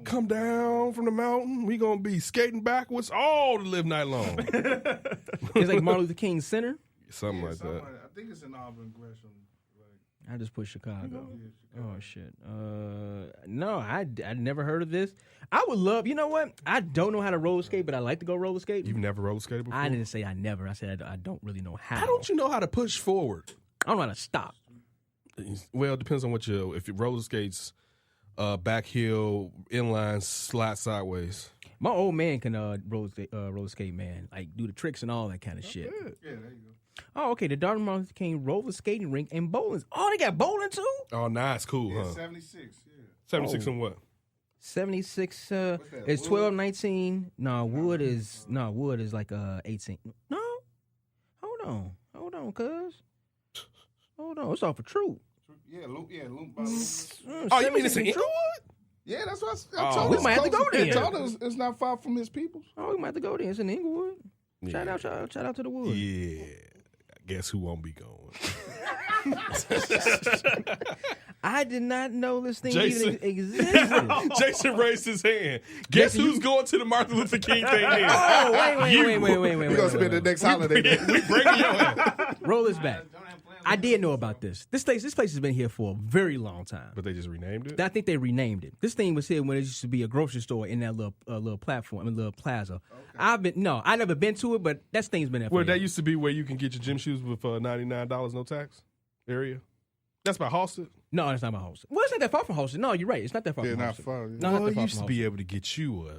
Speaker 3: Come down from the mountain. We gonna be skating backwards all the live night long.
Speaker 6: it's like Martin Luther King Center.
Speaker 3: Something like that.
Speaker 4: I think it's in Auburn, Gresham.
Speaker 6: I just put Chicago. Oh shit. No, I'd never heard of this. I would love. You know what? I don't know how to roller skate, but I like to go roller skate.
Speaker 3: You've never roller skated before?
Speaker 6: I didn't say I never. I said I don't really know how.
Speaker 3: How don't you know how to push forward?
Speaker 6: I don't know how to stop.
Speaker 3: Well, it depends on what if it roller skates, back hill, inline, slide sideways.
Speaker 6: My old man can roller skate, man. Like do the tricks and all that kind of shit.
Speaker 4: Yeah, there you go.
Speaker 6: Oh, okay. The Dartmouth Martin Luther King roller skating rink and bowling. Oh, they got bowling too.
Speaker 3: Oh, nice, cool, huh?
Speaker 4: 76. Yeah.
Speaker 3: 76 and what?
Speaker 6: 76.
Speaker 4: that,
Speaker 6: It's
Speaker 4: wood?
Speaker 6: 12, 19. No, wood is like 18. No, hold on, cuz. Hold on, it's off a truth.
Speaker 4: Yeah, Loop by Loop.
Speaker 3: Oh, you mean it's in Inglewood?
Speaker 4: Yeah, that's what I told
Speaker 6: We
Speaker 4: us.
Speaker 6: might have to go there.
Speaker 4: I told us it's not far from his people.
Speaker 6: Oh, we might have to go there. It's in Inglewood. Shout out to the Woods.
Speaker 3: Yeah. Guess who won't be going?
Speaker 6: I did not know this thing
Speaker 3: Jason.
Speaker 6: even existed.
Speaker 3: Jason raised his hand. Guess who's going to the Martin Luther King thing then?
Speaker 6: Oh, wait.
Speaker 4: We're gonna spend the next holiday there.
Speaker 3: We breaking your ass.
Speaker 6: Roll this back. I did know about this. This place has been here for a very long time.
Speaker 3: But they just renamed it?
Speaker 6: I think they renamed it. This thing was here when it used to be a grocery store in that little platform, little plaza. Okay. I never been to it, but that thing's been there.
Speaker 3: Where that used to be where you can get your gym shoes with $99 no tax area. That's by Halsted.
Speaker 6: No, it's not my Halsted. Well, it's not that far from Halsted. No, you're right. It's not that far from
Speaker 4: not
Speaker 6: Halsted.
Speaker 4: far. Yeah.
Speaker 6: No, not
Speaker 3: Well,
Speaker 6: that
Speaker 3: it
Speaker 6: far
Speaker 3: used
Speaker 6: from
Speaker 3: to be
Speaker 6: Halsted.
Speaker 3: able to get you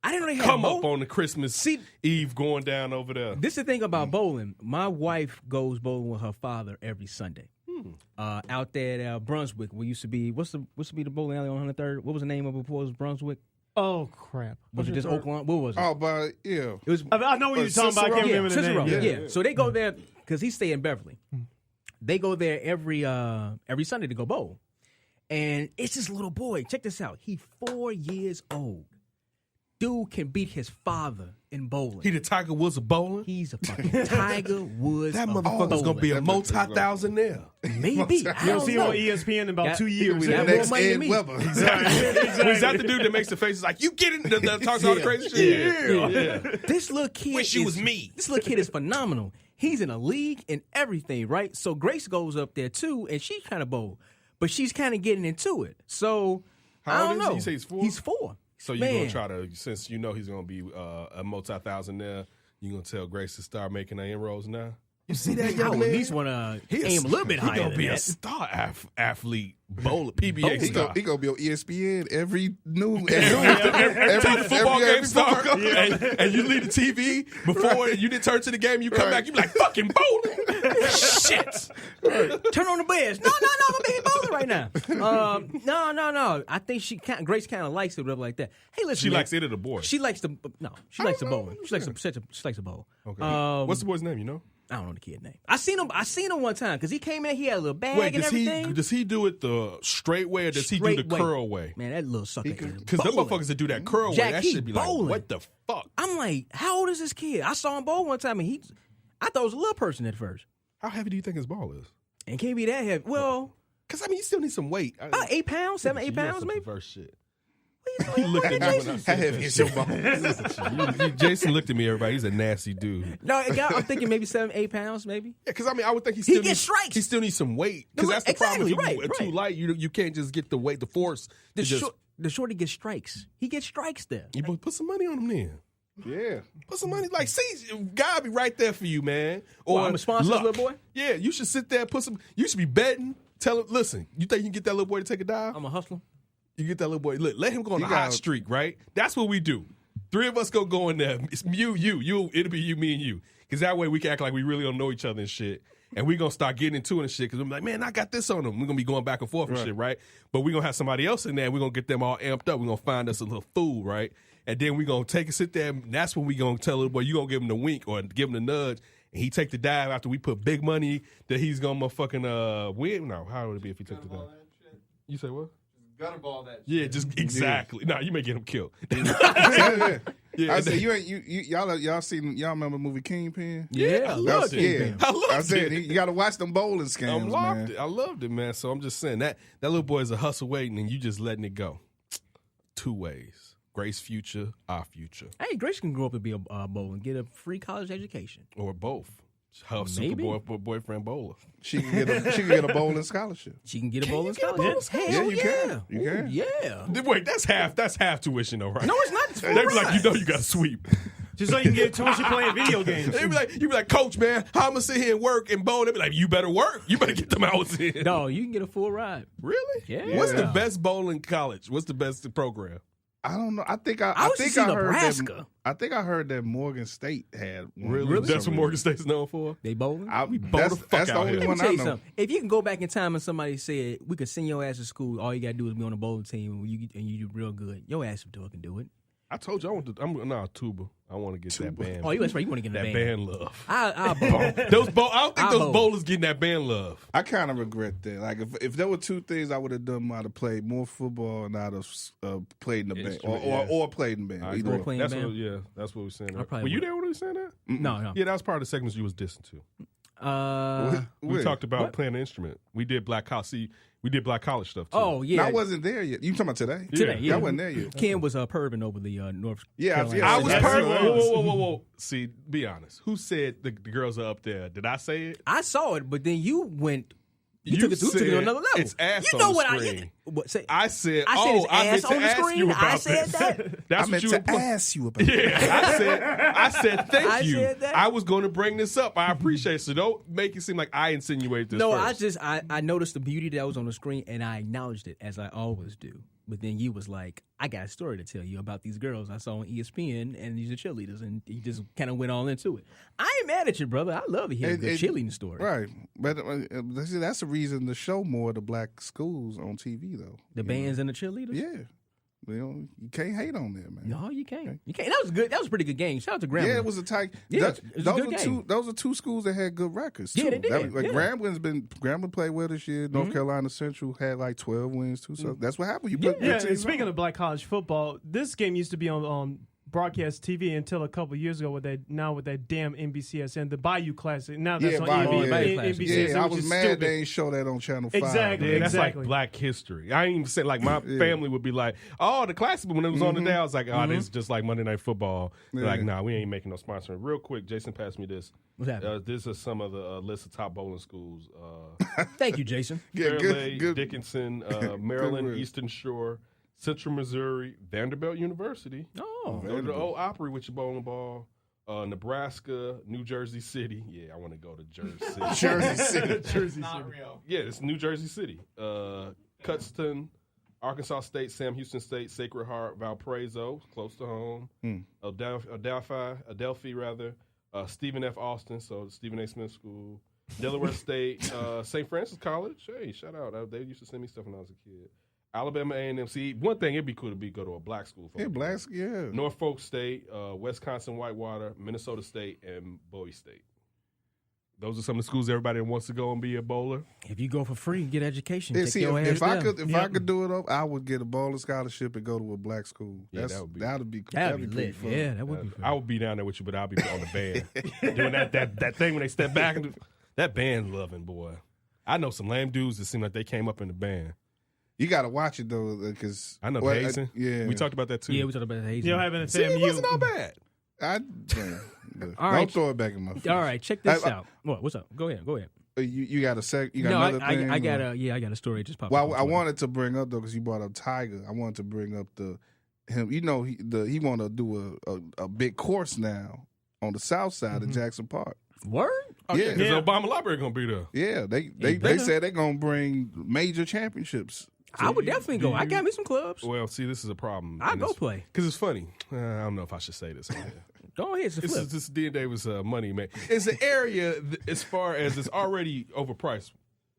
Speaker 6: I didn't know they had
Speaker 3: come
Speaker 6: a
Speaker 3: up
Speaker 6: bowl.
Speaker 3: on the Christmas Eve going down over there.
Speaker 6: This is the thing about bowling. My wife goes bowling with her father every Sunday. Out there at Brunswick, we used to be. What's the bowling alley on 103rd? What was the name of it before it was Brunswick?
Speaker 5: Oh crap!
Speaker 6: Was it just Oakland? What was it?
Speaker 4: Oh, but yeah.
Speaker 6: It was.
Speaker 5: I know what you're talking about. I can't remember the
Speaker 6: Cicero.
Speaker 5: name.
Speaker 6: Yeah. So they go there because he stay in Beverly. They go there every Sunday to go bowl, and it's this little boy. Check this out. He's 4 years old. Dude can beat his father in bowling.
Speaker 3: He the Tiger Woods of bowling?
Speaker 6: He's a fucking Tiger Woods.
Speaker 3: That
Speaker 6: of
Speaker 3: motherfucker's
Speaker 6: bowling.
Speaker 3: going to be a multi-thousandaire.
Speaker 6: Maybe.
Speaker 5: You don't see him on ESPN in about 2 years.
Speaker 4: The
Speaker 6: That
Speaker 4: next
Speaker 6: more money than
Speaker 4: Ed
Speaker 6: me.
Speaker 4: Weber.
Speaker 3: Is that the dude that makes the faces like, you get it, that talks all the crazy shit? Yeah.
Speaker 6: This little kid
Speaker 3: Wish you was me.
Speaker 6: This little kid is phenomenal. He's in a league and everything, right? So Grace goes up there too, and she's kind of bold, but she's kind of getting into it. So
Speaker 3: How
Speaker 6: I
Speaker 3: old
Speaker 6: don't
Speaker 3: is he?
Speaker 6: know.
Speaker 3: You say he's 4?
Speaker 6: He's 4.
Speaker 3: So you're going to try to, since you know he's going to be a multi-thousandaire, you're going to tell Grace to start making her inroads now? You see that
Speaker 6: I
Speaker 3: young
Speaker 6: would
Speaker 3: man?
Speaker 6: at least want to aim a little bit higher.
Speaker 3: He's going to
Speaker 6: than
Speaker 3: be a
Speaker 6: that.
Speaker 3: star athlete, bowler, PBA
Speaker 4: He
Speaker 3: star.
Speaker 4: gonna be on ESPN every noon.
Speaker 3: Time the football game start,
Speaker 4: football game.
Speaker 3: and you leave the TV before you didn't turn to the game, you come back, you be like, fucking bowling. Shit.
Speaker 6: Turn on the Bears. No, I'm a big bowler right now. No. I think Grace kind of likes it, whatever like that. Hey, listen,
Speaker 3: She
Speaker 6: man.
Speaker 3: likes it or the boy?
Speaker 6: She likes the bowling. She likes the bowl.
Speaker 3: Okay. What's the boy's name, you know?
Speaker 6: I don't know the kid's name. I seen him one time because he came in. He had a little bag
Speaker 3: Wait,
Speaker 6: and everything.
Speaker 3: does he do it the straight way or does he do
Speaker 6: Straight
Speaker 3: the
Speaker 6: way.
Speaker 3: curl way?
Speaker 6: Man, that little sucker.
Speaker 3: Because them motherfuckers that do that curl way,
Speaker 6: Jack,
Speaker 3: that
Speaker 6: he
Speaker 3: should be
Speaker 6: bowling.
Speaker 3: like, what the fuck?
Speaker 6: I'm like, how old is this kid? I saw him bowl one time and I thought it was a little person at first.
Speaker 3: How heavy do you think his ball is?
Speaker 6: And can't be that heavy. Well,
Speaker 3: Because, I mean, you still need some weight.
Speaker 6: about 8 pounds, 7, 8 pounds maybe.
Speaker 3: First shit.
Speaker 6: He
Speaker 3: looked at me when I
Speaker 4: How heavy is your ball?
Speaker 3: Jason looked at me, everybody. He's a nasty dude.
Speaker 6: No, I'm thinking maybe 7, 8 pounds maybe.
Speaker 3: Yeah, because, I mean, I would think
Speaker 6: He
Speaker 3: still
Speaker 6: gets
Speaker 3: needs
Speaker 6: strikes.
Speaker 3: He still needs some weight. Because that's the
Speaker 6: Exactly,
Speaker 3: problem. If
Speaker 6: right.
Speaker 3: you're too light, you can't just get the weight, the force.
Speaker 6: The shorty gets strikes. He gets strikes there.
Speaker 3: You put some money on him then.
Speaker 4: Yeah.
Speaker 3: Put some money. Like, see, God be right there for you, man. Or
Speaker 6: Well, I'm a sponsor,
Speaker 3: luck.
Speaker 6: little boy?
Speaker 3: Yeah, you should sit there, you should be betting. Tell him, listen, you think you can get that little boy to take a dive?
Speaker 6: I'm a hustler.
Speaker 3: You get that little boy. Look, let him go on a
Speaker 4: got-
Speaker 3: hot streak, right? That's what we do. 3 of us go in there. It's you. It'll be you, me, and you. Because that way we can act like we really don't know each other and shit. And we're going to start getting into it and shit. Because we're like, man, I got this on them. We're going to be going back and forth and shit, right? But we're going to have somebody else in there. We're going to get them all amped up. We're going to find us a little fool, right? And then we're going to sit there. And that's when we're going to tell the boy, you're going to give him the wink or give him the nudge. And he take the dive after we put big money that he's going to motherfucking win. No, how would it be if he took the dive? You say what?
Speaker 7: Gutter ball that.
Speaker 3: Yeah, just exactly. No, you may get him killed.
Speaker 4: I said y'all remember the movie Kingpin?
Speaker 6: Yeah, I love Kingpin.
Speaker 3: I loved
Speaker 4: I said
Speaker 3: it.
Speaker 4: you got to watch them bowling scams, man.
Speaker 3: I loved it, man. So I'm just saying that little boy is a hustle waiting, and you just letting it go. 2 ways: Grace future, our future,
Speaker 6: Hey, Grace can grow up and be a bowler and get a free college education.
Speaker 3: or both. Her
Speaker 6: Maybe.
Speaker 3: boyfriend bowler.
Speaker 4: She can get a bowling scholarship.
Speaker 6: She can get a
Speaker 3: Can
Speaker 6: bowling
Speaker 3: you get a
Speaker 6: scholarship.
Speaker 3: bowling
Speaker 6: Hell
Speaker 4: you
Speaker 6: yeah.
Speaker 4: can. You
Speaker 6: Ooh,
Speaker 4: can.
Speaker 6: Yeah.
Speaker 3: Wait, that's half tuition though, right?
Speaker 6: No, it's not. It's full
Speaker 3: They be like,
Speaker 6: ride.
Speaker 3: you know, you got to sweep.
Speaker 5: Just so you can get tuition playing video games.
Speaker 3: They be like, you be like, Coach, man, how I'm gonna sit here and work and bowl? They be like, you better work. You better get them hours in.
Speaker 6: No, you can get a full ride.
Speaker 3: Really?
Speaker 6: Yeah.
Speaker 3: What's the
Speaker 6: Yeah.
Speaker 3: best bowling college? What's the best program?
Speaker 4: I don't know. I think I
Speaker 6: used to
Speaker 4: think
Speaker 6: see
Speaker 4: I heard
Speaker 6: Nebraska.
Speaker 4: that. I think I heard that Morgan State had one.
Speaker 3: Really? That's what Morgan State's known for.
Speaker 6: They bowling?
Speaker 3: bowl
Speaker 4: That's
Speaker 3: the fuck
Speaker 4: the
Speaker 3: out
Speaker 4: only
Speaker 3: here.
Speaker 6: Let me
Speaker 4: one
Speaker 6: tell
Speaker 4: I
Speaker 6: you
Speaker 4: know.
Speaker 6: something. If you can go back in time and somebody said we could send your ass to school, all you gotta do is be on the bowling team and you do real good. Your ass can do it.
Speaker 3: I told you I'm not tuba. I want to get that band.
Speaker 6: Oh, that's right. You want to get
Speaker 3: that
Speaker 6: the
Speaker 3: band love.
Speaker 6: I'll bowl.
Speaker 3: I don't think those bowlers getting that band love.
Speaker 4: I kind of regret that. Like if there were two things I would have done, I'd have played more football and I'd have played in the band or played in the band. Either way.
Speaker 3: That's what we were saying. Were you there when we were saying that?
Speaker 6: No.
Speaker 3: Yeah, that was part of the segments you was dissing to. We talked about playing an instrument. We did Black College. We did Black College stuff too.
Speaker 6: Oh yeah,
Speaker 4: I wasn't there yet. You talking about today?
Speaker 6: Today, yeah.
Speaker 4: I wasn't there yet.
Speaker 6: Ken was perving over the North.
Speaker 4: Yeah,
Speaker 3: I was
Speaker 4: perving.
Speaker 3: Whoa. See, be honest. Who said the girls are up there? Did I say it?
Speaker 6: I saw it, but then you went. You took it to another level.
Speaker 3: It's ass
Speaker 6: you
Speaker 3: on
Speaker 6: know
Speaker 3: the
Speaker 6: what
Speaker 3: screen.
Speaker 6: I
Speaker 3: said,
Speaker 6: it's ass on the
Speaker 3: ask
Speaker 6: screen.
Speaker 3: you about
Speaker 6: I said
Speaker 3: this.
Speaker 6: that.
Speaker 3: That's
Speaker 4: I meant
Speaker 3: what
Speaker 4: to ask you about.
Speaker 3: Yeah, I said thank you.
Speaker 6: said that.
Speaker 3: I was going to bring this up. I appreciate it. So don't make it seem like I insinuate this.
Speaker 6: No,
Speaker 3: first.
Speaker 6: I noticed the beauty that was on the screen and I acknowledged it as I always do. But then you was like, I got a story to tell you about these girls I saw on ESPN and these are cheerleaders, and he just kind of went all into it. I ain't mad at you, brother. I love to hear a good cheerleading story.
Speaker 4: Right, but that's the reason to show more of the black schools on TV, though.
Speaker 6: The bands and the cheerleaders.
Speaker 4: Yeah. You can't hate on them, man.
Speaker 6: No, you can't. You can't. That was good. That was a pretty good game. Shout out to Grambling.
Speaker 4: Yeah, it was a tight.
Speaker 6: Yeah, it was a good game.
Speaker 4: Those are two schools that had good records. Too.
Speaker 6: Yeah, they did.
Speaker 4: Grambling played well this year. North Carolina Central had like 12 wins too. So that's what happened. You put
Speaker 5: Yeah, and speaking of black college football, this game used to be on broadcast TV until a couple years ago with that damn NBCSN, the Bayou Classic. Now that's on NBCSN.
Speaker 4: Yeah, I was mad
Speaker 5: stupid.
Speaker 4: they ain't show that on Channel 5.
Speaker 5: Exactly.
Speaker 3: Yeah, that's like Black history. I ain't even say like my family would be like, oh, the classic. But when it was on the day, I was like, oh, this is just like Monday Night Football. They're like, nah, we ain't making no sponsoring. Real quick, Jason passed me this.
Speaker 6: What's happening?
Speaker 3: This is some of the list of top bowling schools.
Speaker 6: Thank you, Jason.
Speaker 3: Fairleigh,
Speaker 4: good.
Speaker 3: Dickinson, Maryland,
Speaker 4: word.
Speaker 3: Eastern Shore, Central Missouri, Vanderbilt University.
Speaker 6: Oh,
Speaker 3: Go to the old Opry with your bowling ball. Nebraska, New Jersey City. Yeah, I want to go to Jersey City.
Speaker 4: Jersey City.
Speaker 3: Yeah, it's New Jersey City. Cutston, Arkansas State, Sam Houston State, Sacred Heart, Valparaiso, close to home. Adelphi, Stephen F. Austin, so Stephen A. Smith School. Delaware State, St. Francis College. Hey, shout out. They used to send me stuff when I was a kid. Alabama A&M. See, one thing it'd be cool to go to a black school.
Speaker 4: Yeah.
Speaker 3: Norfolk State, Wisconsin Whitewater, Minnesota State, and Bowie State. Those are some of the schools everybody wants to go and be a bowler.
Speaker 6: If you go for free and get education,
Speaker 4: Yeah,
Speaker 6: take your ass
Speaker 4: if I
Speaker 6: down.
Speaker 4: could do it up, I would get a bowling scholarship and go to a black school.
Speaker 3: Yeah,
Speaker 4: that'd be
Speaker 6: That'd be
Speaker 4: pretty
Speaker 6: lit.
Speaker 4: fun.
Speaker 6: Yeah, that would be fun.
Speaker 3: I would be down there with you, but I'll be on the band. Doing that thing when they step back. And that band loving, boy. I know some lame dudes that seem like they came up in the band.
Speaker 4: You got to watch it, though, because...
Speaker 3: I know Hazen.
Speaker 4: Yeah.
Speaker 3: We talked about that, too.
Speaker 6: Yeah, we talked about Hazen.
Speaker 5: You don't have an
Speaker 3: See, it wasn't all bad.
Speaker 6: All right.
Speaker 4: Don't throw it back in my face.
Speaker 6: All right, check this out. What's up? Go ahead.
Speaker 4: You got a sec? You got
Speaker 6: No,
Speaker 4: another thing?
Speaker 6: I got a story that just popped up.
Speaker 4: Well,
Speaker 6: on
Speaker 4: I
Speaker 6: Twitter.
Speaker 4: wanted to bring up, though, because you brought up Tiger. I wanted to bring up him. You know, he want to do a big course now on the south side of Jackson Park.
Speaker 6: Word?
Speaker 4: Yeah.
Speaker 3: Because the Obama Library going to be there.
Speaker 4: Yeah, they said they're going to bring major championships.
Speaker 6: I would definitely go. I got me some clubs.
Speaker 3: Well, see, this is a problem.
Speaker 6: I'll go play.
Speaker 3: Because it's funny. I don't know if I should say this.
Speaker 6: Go ahead, it's a
Speaker 3: This
Speaker 6: flip.
Speaker 3: is this D&D Davis money, man. It's an area as far as it's already overpriced.